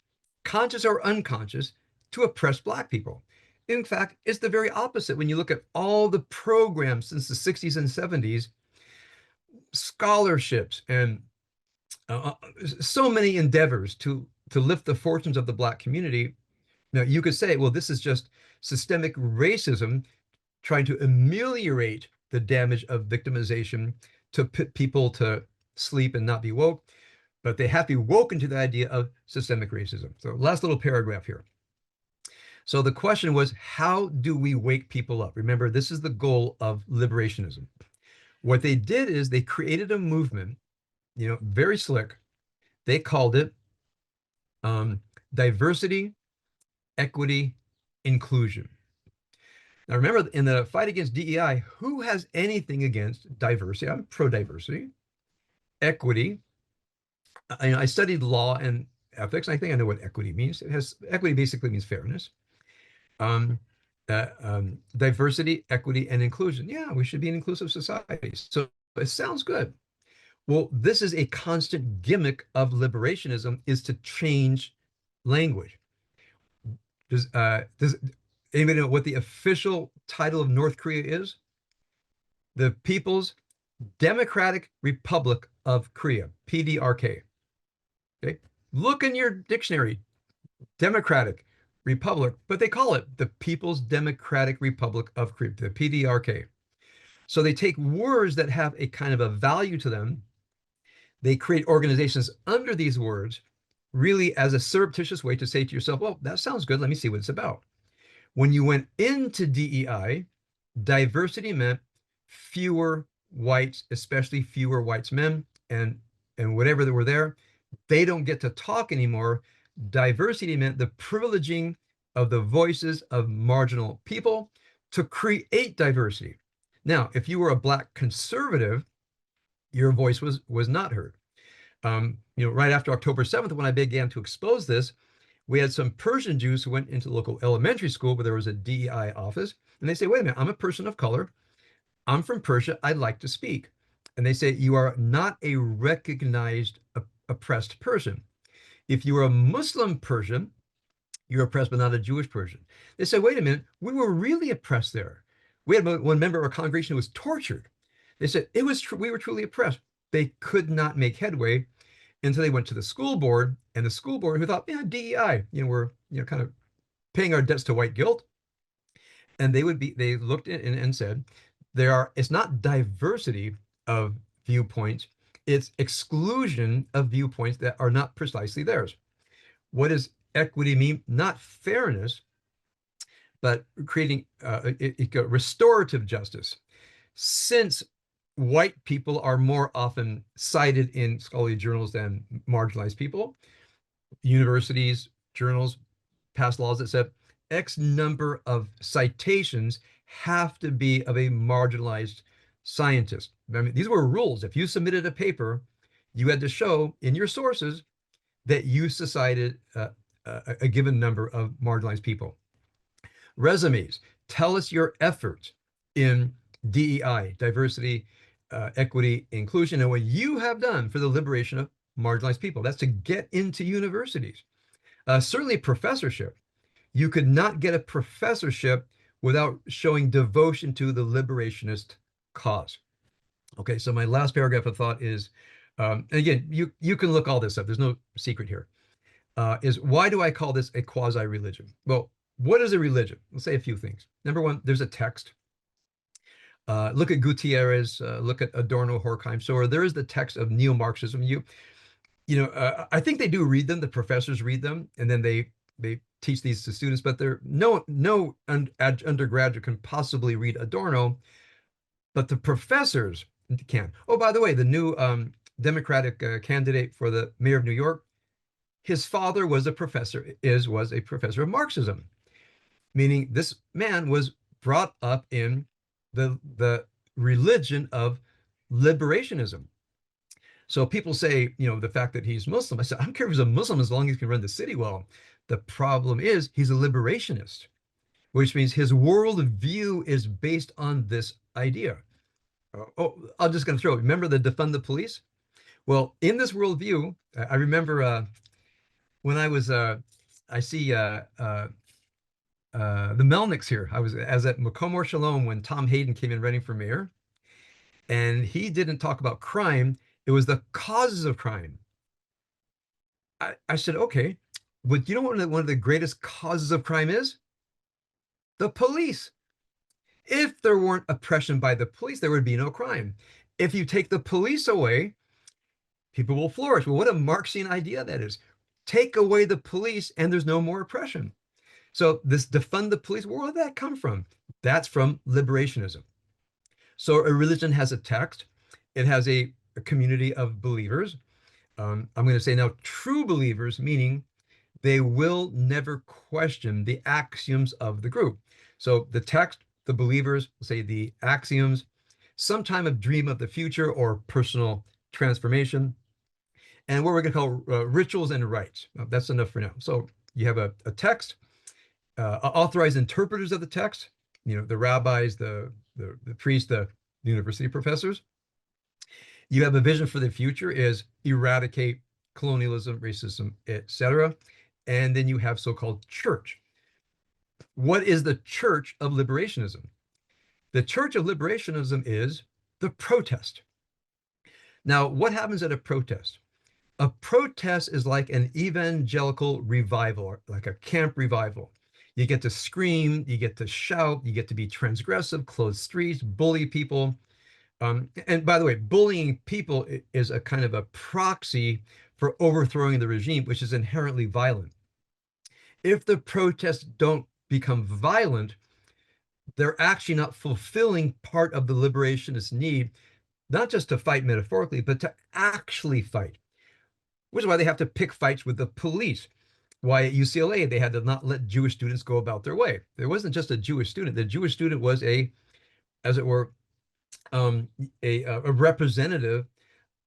conscious or unconscious, to oppress Black people. In fact, it's the very opposite. When you look at all the programs since the 60s and 70s, scholarships and so many endeavors to lift the fortunes of the Black community. Now, you could say, well, this is just systemic racism trying to ameliorate the damage of victimization to put people to sleep and not be woke. But they have to be woken to the idea of systemic racism. So last little paragraph here. So the question was, how do we wake people up? Remember, this is the goal of liberationism. What they did is they created a movement, very slick. They called it diversity, equity, inclusion. Now, remember, in the fight against DEI, who has anything against diversity? I'm pro-diversity. Equity. I studied law and ethics. I think I know what equity means. Equity basically means fairness. Diversity, equity, and inclusion. Yeah, we should be an inclusive society. So it sounds good. Well, this is a constant gimmick of liberationism, is to change language. Does anybody know what the official title of North Korea is? The People's Democratic Republic of Korea, PDRK. Okay, look in your dictionary, Democratic Republic, but they call it the People's Democratic Republic of Korea, the PDRK. So they take words that have a kind of a value to them. They create organizations under these words, really as a surreptitious way to say to yourself, well, that sounds good. Let me see what it's about. When you went into DEI, diversity meant fewer whites, especially fewer whites men, and whatever that were there, they don't get to talk anymore. Diversity meant the privileging of the voices of marginal people to create diversity. Now, if you were a black conservative, your voice was not heard. Right after October 7th, when I began to expose this, we had some Persian Jews who went into the local elementary school where there was a DEI office, and they say, wait a minute, I'm a person of color. I'm from Persia. I'd like to speak. And they say, you are not a recognized oppressed person. If you are a Muslim Persian, you're oppressed, but not a Jewish Persian. They say, wait a minute, we were really oppressed there. We had one member of our congregation who was tortured. They said, we were truly oppressed. They could not make headway until they went to the school board, and the school board who thought, yeah, DEI, we're kind of paying our debts to white guilt. And they looked at and said, it's not diversity of viewpoints, it's exclusion of viewpoints that are not precisely theirs. What does equity mean? Not fairness, but creating restorative justice. Since white people are more often cited in scholarly journals than marginalized people, universities, journals pass laws that said X number of citations have to be of a marginalized scientist. I mean, these were rules. If you submitted a paper, you had to show in your sources that you cited a given number of marginalized people. Resumes tell us your efforts in DEI, diversity, equity, inclusion, and what you have done for the liberation of marginalized people. That's to get into universities. Certainly professorship. You could not get a professorship without showing devotion to the liberationist cause. Okay, so my last paragraph of thought is, and again, you can look all this up. There's no secret here. Is why do I call this a quasi-religion? Well, what is a religion? Let's say a few things. Number one, there's a text. Look at Gutierrez, look at Adorno, Horkheim. So there is the text of neo-Marxism. I think they do read them. The professors read them, and then they teach these to students. But no undergraduate can possibly read Adorno, but the professors can. Oh, by the way, the new Democratic candidate for the mayor of New York, his father was a professor of Marxism, meaning this man was brought up in the religion of liberationism. So people say, the fact that he's Muslim, I said, I don't care if he's a Muslim as long as he can run the city well. The problem is he's a liberationist, which means his worldview is based on this idea. Oh, I'm just going to remember the defund the police? Well, in this worldview, I remember when I see the Melnicks here. I was at Macomb Shalom when Tom Hayden came in running for mayor, and he didn't talk about crime. It was the causes of crime. I said, okay, but you know what one of the greatest causes of crime is? The police. If there weren't oppression by the police, there would be no crime. If you take the police away, people will flourish. Well, what a Marxian idea that is. Take away the police and there's no more oppression. So this defund the police, where did that come from? That's from liberationism. So a religion has a text. It has a community of believers. I'm going to say now true believers, meaning they will never question the axioms of the group. So the text, the believers, say the axioms, some time of dream of the future or personal transformation, and what we're going to call rituals and rites. That's enough for now. So you have a text, authorized interpreters of the text, the rabbis, the priests, the university professors. You have a vision for the future is eradicate colonialism, racism, etc. And then you have so-called church. What is the church of liberationism? The church of liberationism is the protest. Now, what happens at a protest? A protest is like an evangelical revival, like a camp revival. You get to scream, you get to shout, you get to be transgressive, close streets, bully people. And by the way, bullying people is a kind of a proxy for overthrowing the regime, which is inherently violent. If the protests don't become violent, they're actually not fulfilling part of the liberationist need, not just to fight metaphorically, but to actually fight, which is why they have to pick fights with the police. Why at UCLA they had to not let Jewish students go about their way. There wasn't just a Jewish student. The Jewish student was as it were, um, a representative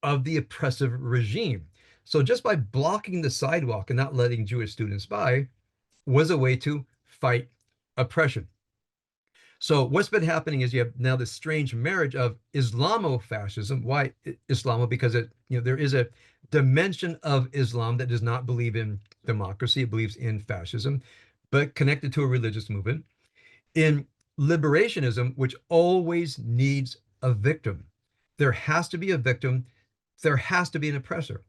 of the oppressive regime. So just by blocking the sidewalk and not letting Jewish students by was a way to fight oppression. So what's been happening is you have now this strange marriage of Islamofascism. Why Islamo? Because there is a dimension of Islam that does not believe in democracy. It believes in fascism, but connected to a religious movement. In liberationism, which always needs a victim. There has to be a victim. There has to be an oppressor.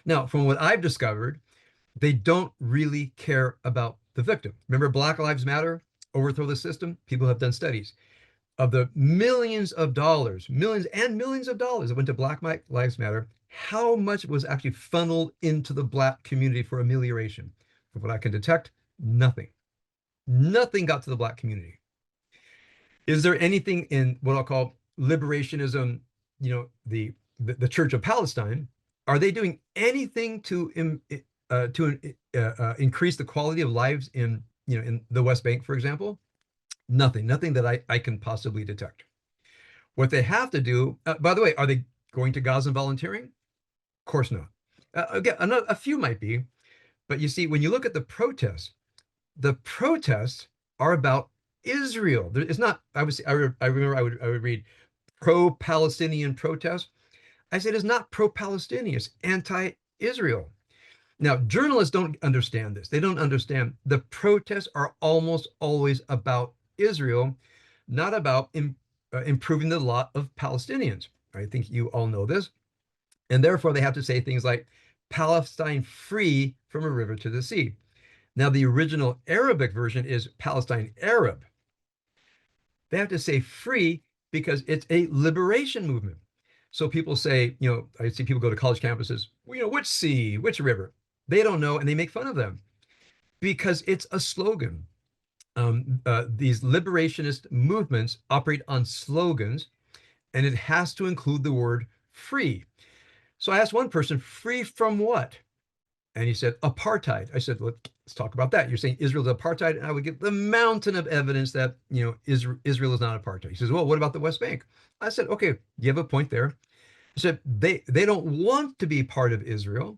Now, from what I've discovered, they don't really care about the victim. Remember Black Lives Matter, overthrow the system? People have done studies. Of the millions of dollars, millions and millions of dollars that went to Black Lives Matter, how much was actually funneled into the Black community for amelioration? From what I can detect, nothing. Nothing got to the Black community. Is there anything in what I'll call liberationism, the Church of Palestine? Are they doing anything to increase the quality of lives in the West Bank, for example? Nothing that I can possibly detect. What they have to do, by the way, are they going to Gaza and volunteering? Of course not. Again, a few might be, but you see, when you look at the protests are about Israel. It's not. I remember I would read pro-Palestinian protests. I said it's not pro-Palestinian. It's anti-Israel. Now, journalists don't understand this. They don't understand the protests are almost always about Israel, not about improving the lot of Palestinians. I think you all know this. And therefore, they have to say things like Palestine free from a river to the sea. Now, the original Arabic version is Palestine Arab. They have to say free because it's a liberation movement. So people say, I see people go to college campuses, which sea, which river? They don't know, and they make fun of them because it's a slogan. These liberationist movements operate on slogans, and it has to include the word free. So I asked one person, free from what? And he said, apartheid. I said, let's talk about that. You're saying Israel's apartheid, and I would give the mountain of evidence that Israel is not apartheid. He says, well, what about the West Bank? I said, okay, you have a point there. He said they don't want to be part of Israel.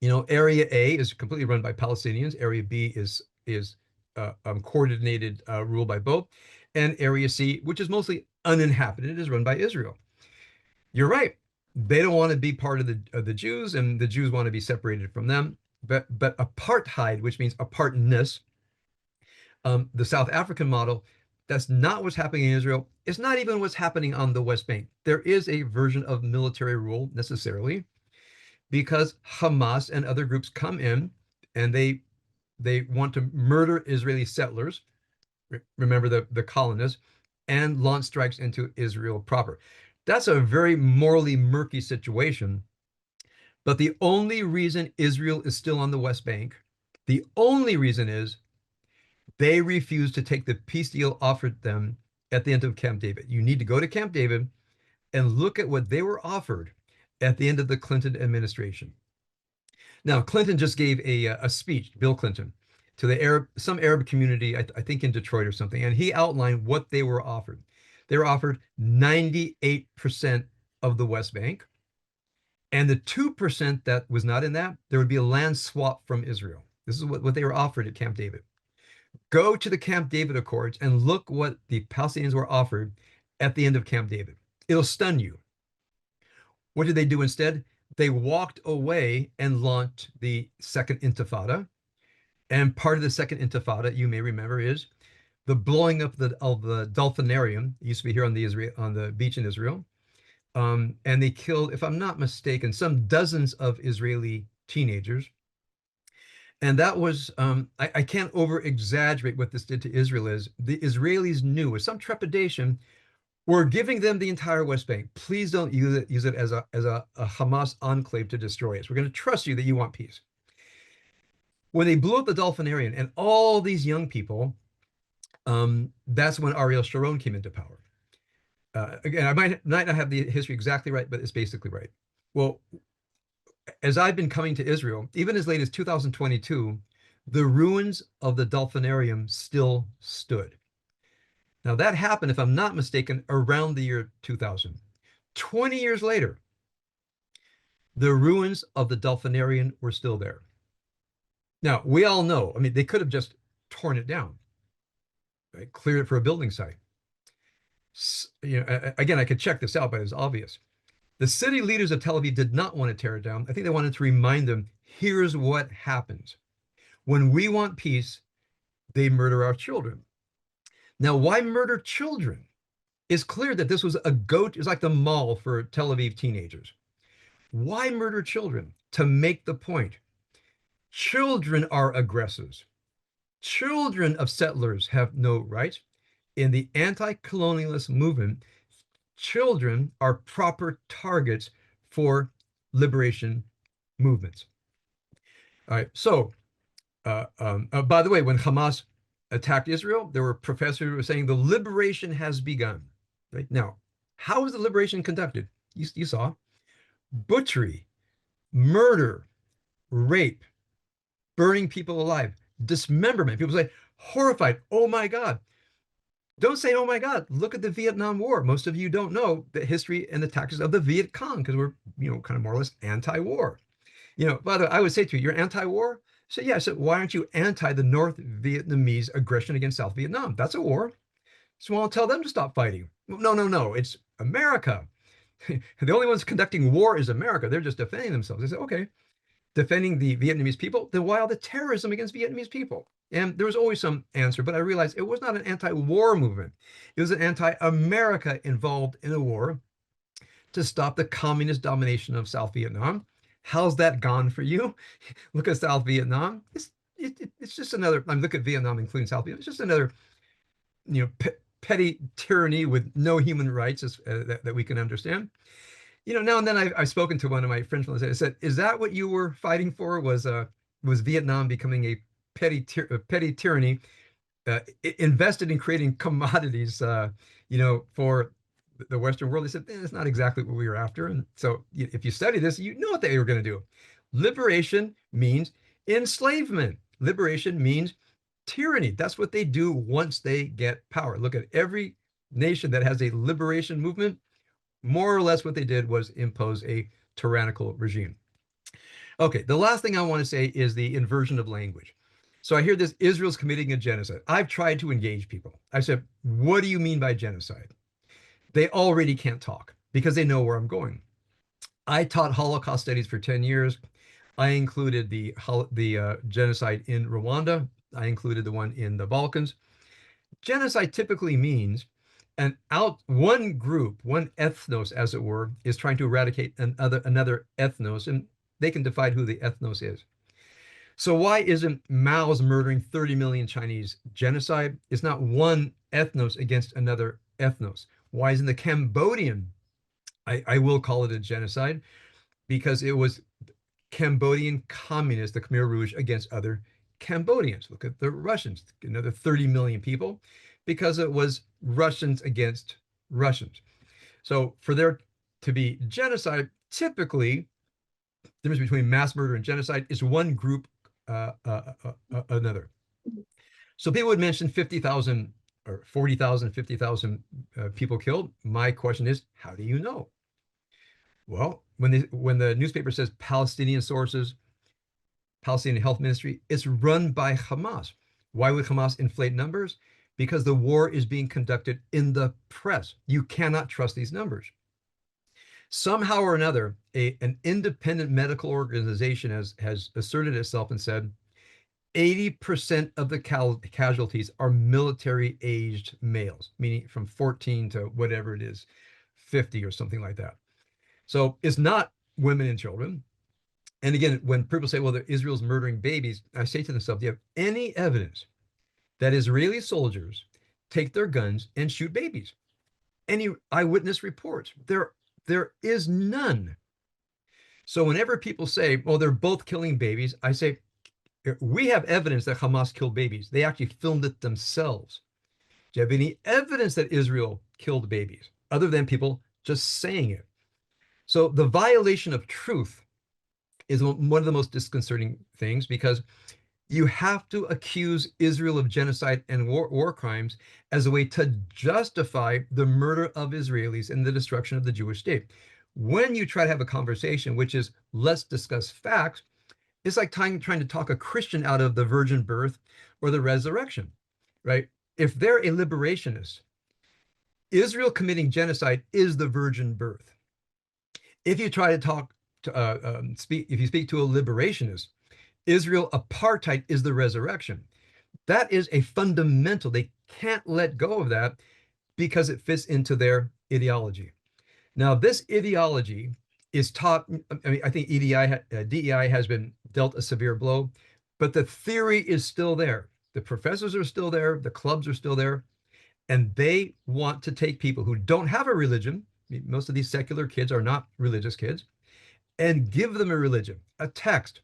Area A is completely run by Palestinians. Area B is coordinated rule by both, and Area C, which is mostly uninhabited, is run by Israel. You're right. They don't want to be part of the Jews, and the Jews want to be separated from them. But apartheid, which means apartness, the South African model, that's not what's happening in Israel. It's not even what's happening on the West Bank. There is a version of military rule necessarily, because Hamas and other groups come in and they want to murder Israeli settlers. Remember the colonists, and launch strikes into Israel proper. That's a very morally murky situation. But the only reason Israel is still on the West Bank, the only reason is they refuse to take the peace deal offered them at the end of Camp David. You need to go to Camp David and look at what they were offered at the end of the Clinton administration. Now, Clinton just gave a speech, Bill Clinton, to some Arab community, I think in Detroit or something, and he outlined what they were offered. They were offered 98% of the West Bank, and the 2% that was not in that, there would be a land swap from Israel. This is what they were offered at Camp David. Go to the Camp David Accords and look what the Palestinians were offered at the end of Camp David. It'll stun you. What did they do instead? They walked away and launched the Second Intifada. And part of the Second Intifada, you may remember, is the blowing up of the Dolphinarium. It used to be here on the beach in Israel. And they killed, if I'm not mistaken, some dozens of Israeli teenagers. And that was, I can't over exaggerate what this did to Israel is the Israelis knew with some trepidation, we're giving them the entire West Bank. Please don't use it as a Hamas enclave to destroy us. We're going to trust you that you want peace. When they blew up the Dolphinarian and all these young people, that's when Ariel Sharon came into power. Again, I might not have the history exactly right, but it's basically right. Well, as I've been coming to Israel, even as late as 2022, the ruins of the Dolphinarium still stood. Now, that happened, if I'm not mistaken, around the year 2000. 20 years later, the ruins of the Dolphinarium were still there. Now, we all know, I mean, they could have just torn it down, right? Cleared it for a building site. Again, I could check this out, but it's obvious. The city leaders of Tel Aviv did not want to tear it down. I think they wanted to remind them, here's what happens. When we want peace, they murder our children. Now, why murder children? It's clear that this was a goat, it's like the mall for Tel Aviv teenagers. Why murder children? To make the point. Children are aggressors. Children of settlers have no rights. In the anti-colonialist movement, children are proper targets for liberation movements. All right, so by the way, when Hamas attacked Israel, there were professors who were saying the liberation has begun. Right now, how was the liberation conducted? You saw butchery, murder, rape, burning people alive, dismemberment. People say, horrified, oh my God. Don't say, oh my God, look at the Vietnam War. Most of you don't know the history and the tactics of the Viet Cong because we're, kind of more or less anti-war. By the way, I would say to you, you're anti-war? So yeah, so why aren't you anti the North Vietnamese aggression against South Vietnam? That's a war. So I'll tell them to stop fighting. No, no, no, it's America. The only ones conducting war is America. They're just defending themselves. They say, okay, defending the Vietnamese people, then why all the terrorism against Vietnamese people? And there was always some answer, but I realized it was not an anti-war movement. It was an anti-America involved in a war to stop the communist domination of South Vietnam. How's that gone for you? Look at South Vietnam. It's just another, I mean, look at Vietnam, including South Vietnam. It's just another, petty tyranny with no human rights that we can understand. Now and then I've spoken to one of my friends from the I said, "Is that what you were fighting for? Was Vietnam becoming a petty tyranny invested in creating commodities, for the Western world?" They said, "It's not exactly what we were after." And so, if you study this, you know what they were going to do. Liberation means enslavement. Liberation means tyranny. That's what they do once they get power. Look at every nation that has a liberation movement. More or less what they did was impose a tyrannical regime. Okay, the last thing I want to say is the inversion of language. So I hear this, Israel's committing a genocide. I've tried to engage people. I said, what do you mean by genocide? They already can't talk because they know where I'm going. I taught Holocaust studies for 10 years. I included the genocide in Rwanda. I included the one in the Balkans. Genocide typically means one group, one ethnos, as it were, is trying to eradicate another ethnos, and they can define who the ethnos is. So why isn't Mao's murdering 30 million Chinese genocide? It's not one ethnos against another ethnos. Why isn't the Cambodian, I will call it a genocide, because it was Cambodian communists, the Khmer Rouge, against other Cambodians. Look at the Russians, another 30 million people, because it was Russians against Russians. So for there to be genocide, typically, the difference between mass murder and genocide is one group another. So people would mention 50,000 or 40,000, 50,000 people killed. My question is, how do you know? Well, when the newspaper says Palestinian sources, Palestinian Health Ministry, it's run by Hamas. Why would Hamas inflate numbers? Because the war is being conducted in the press. You cannot trust these numbers. Somehow or another, an independent medical organization has asserted itself and said 80% of the casualties are military-aged males, meaning from 14 to whatever it is, 50 or something like that. So it's not women and children. And again, when people say, well, Israel's murdering babies, I say to themselves, do you have any evidence that Israeli soldiers take their guns and shoot babies? Any eyewitness reports? There is none. So whenever people say, well, they're both killing babies, I say, we have evidence that Hamas killed babies. They actually filmed it themselves. Do you have any evidence that Israel killed babies other than people just saying it? So the violation of truth is one of the most disconcerting things, because you have to accuse Israel of genocide and war crimes as a way to justify the murder of Israelis and the destruction of the Jewish state. When you try to have a conversation, which is let's discuss facts, it's like trying to talk a Christian out of the virgin birth or the resurrection, right? If they're a liberationist, Israel committing genocide is the virgin birth. If you try to talk to if you speak to a liberationist, Israel apartheid is the resurrection. That is a fundamental. They can't let go of that because it fits into their ideology. Now, this ideology is taught. I mean, I think DEI has been dealt a severe blow, but the theory is still there. The professors are still there. The clubs are still there. And they want to take people who don't have a religion. Most of these secular kids are not religious kids, and give them a religion, a text,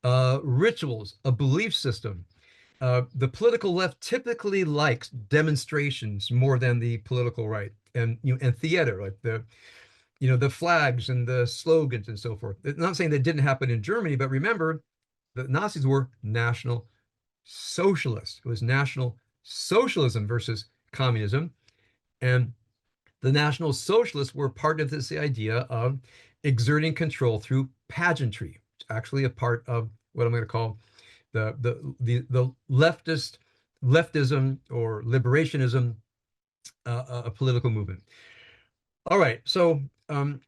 rituals, a belief system. The political left typically likes demonstrations more than the political right, and theater, like the flags and the slogans and so forth. I'm not saying that didn't happen in Germany, but remember, the Nazis were national socialists. It was national socialism versus communism, and the National Socialists were part of this idea of exerting control through pageantry. It's actually a part of what I'm going to call the leftism or liberationism, a political movement. All right, so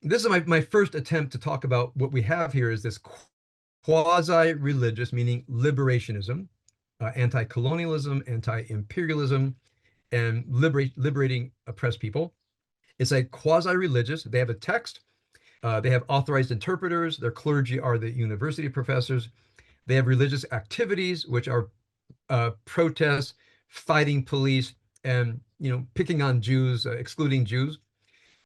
this is my first attempt to talk about what we have here is this quasi-religious, meaning liberationism, anti-colonialism, anti-imperialism, and liberating oppressed people. It's a quasi-religious. They have a text. They have authorized interpreters. Their clergy are the university professors. They have religious activities, which are protests, fighting police, and picking on Jews, excluding Jews.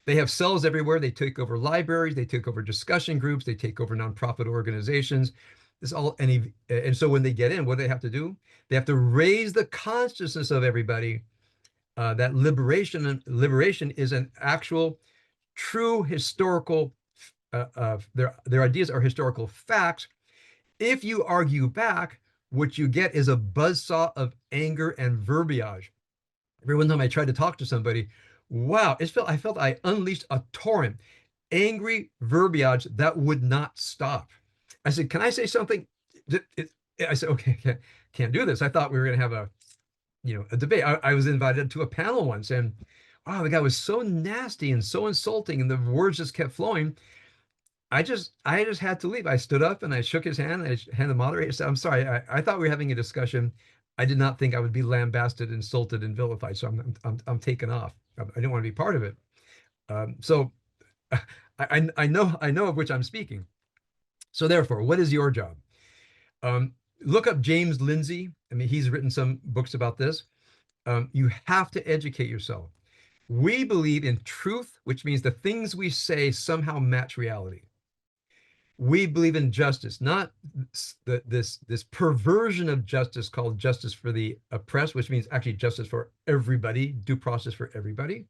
They have cells everywhere. They take over libraries. They take over discussion groups. They take over nonprofit organizations. This all and so when they get in, what do they have to do? They have to raise the consciousness of everybody that liberation is an actual, true historical. Their ideas are historical facts. If you argue back, what you get is a buzzsaw of anger and verbiage. Every time I tried to talk to somebody, wow, I felt I unleashed a torrent, angry verbiage that would not stop. I said, "Can I say something?" I said, "Okay, can't do this." I thought we were going to have a debate. I was invited to a panel once, and wow, the guy was so nasty and so insulting, and the words just kept flowing. I just had to leave. I stood up and I shook his hand. I handed the moderator. Said, "I'm sorry. I thought we were having a discussion. I did not think I would be lambasted, insulted, and vilified. So I'm taken off. I didn't want to be part of it." So I know of which I'm speaking. So therefore, what is your job? Look up James Lindsay. I mean, he's written some books about this. You have to educate yourself. We believe in truth, which means the things we say somehow match reality. We believe in justice, not this perversion of justice called justice for the oppressed, which means actually justice for everybody, due process for everybody.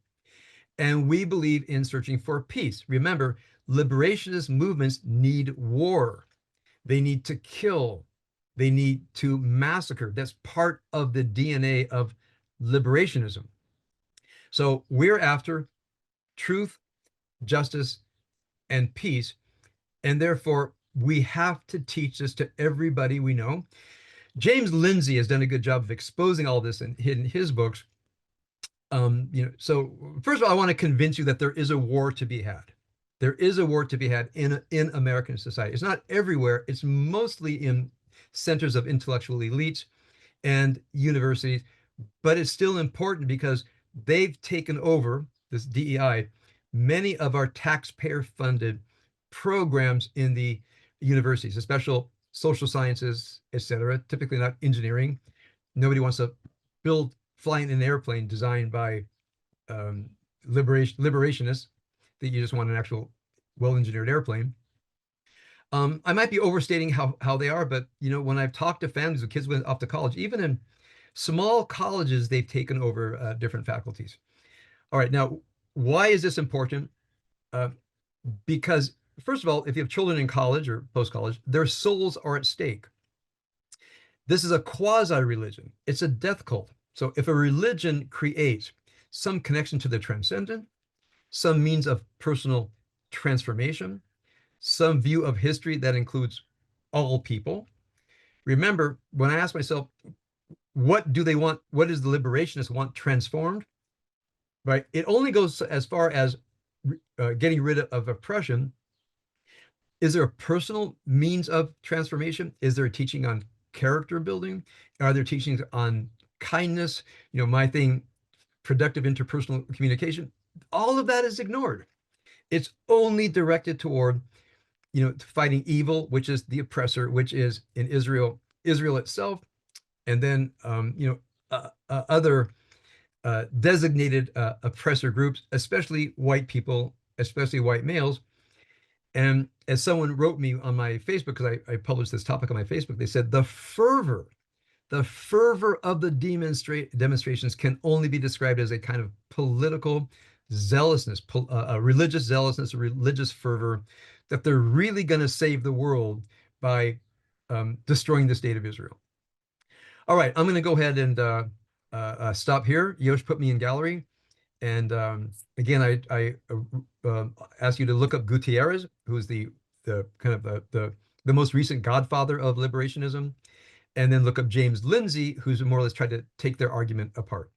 And we believe in searching for peace. Remember, liberationist movements need war. They need to kill. They need to massacre. That's part of the DNA of liberationism. So we're after truth, justice, and peace. And therefore, we have to teach this to everybody we know. James Lindsay has done a good job of exposing all this in his books. So first of all, I want to convince you that there is a war to be had. There is a war to be had in American society. It's not everywhere. It's mostly in centers of intellectual elites and universities, but it's still important because they've taken over, this DEI, many of our taxpayer-funded programs in the universities, especially social sciences, etc. Typically not engineering. Nobody wants to build flying an airplane designed by liberationists that you just want an actual well-engineered airplane. I might be overstating how they are, but when I've talked to families with kids went off to college, even in small colleges, they've taken over different faculties. All right, now why is this important? Uh, because first of all, if you have children in college or post-college, their souls are at stake. This is a quasi-religion. It's a death cult. So if a religion creates some connection to the transcendent, some means of personal transformation, some view of history that includes all people. Remember, when I ask myself, what do they want? What does the liberationists want transformed? Right? It only goes as far as getting rid of oppression. Is there a personal means of transformation? Is there a teaching on character building? Are there teachings on kindness? My thing, productive interpersonal communication. All of that is ignored. It's only directed toward fighting evil, which is the oppressor, which is in Israel itself, and then other designated oppressor groups, especially white people, especially white males. And as someone wrote me on my Facebook, because I published this topic on my Facebook, they said the fervor of the demonstrations can only be described as a kind of political zealousness, a religious zealousness, a religious fervor, that they're really going to save the world by destroying the state of Israel. All right, I'm going to go ahead and stop here. Yosh put me in gallery. And again, I ask you to look up Gutierrez, who's the kind of the most recent godfather of liberationism, and then look up James Lindsay, who's more or less tried to take their argument apart.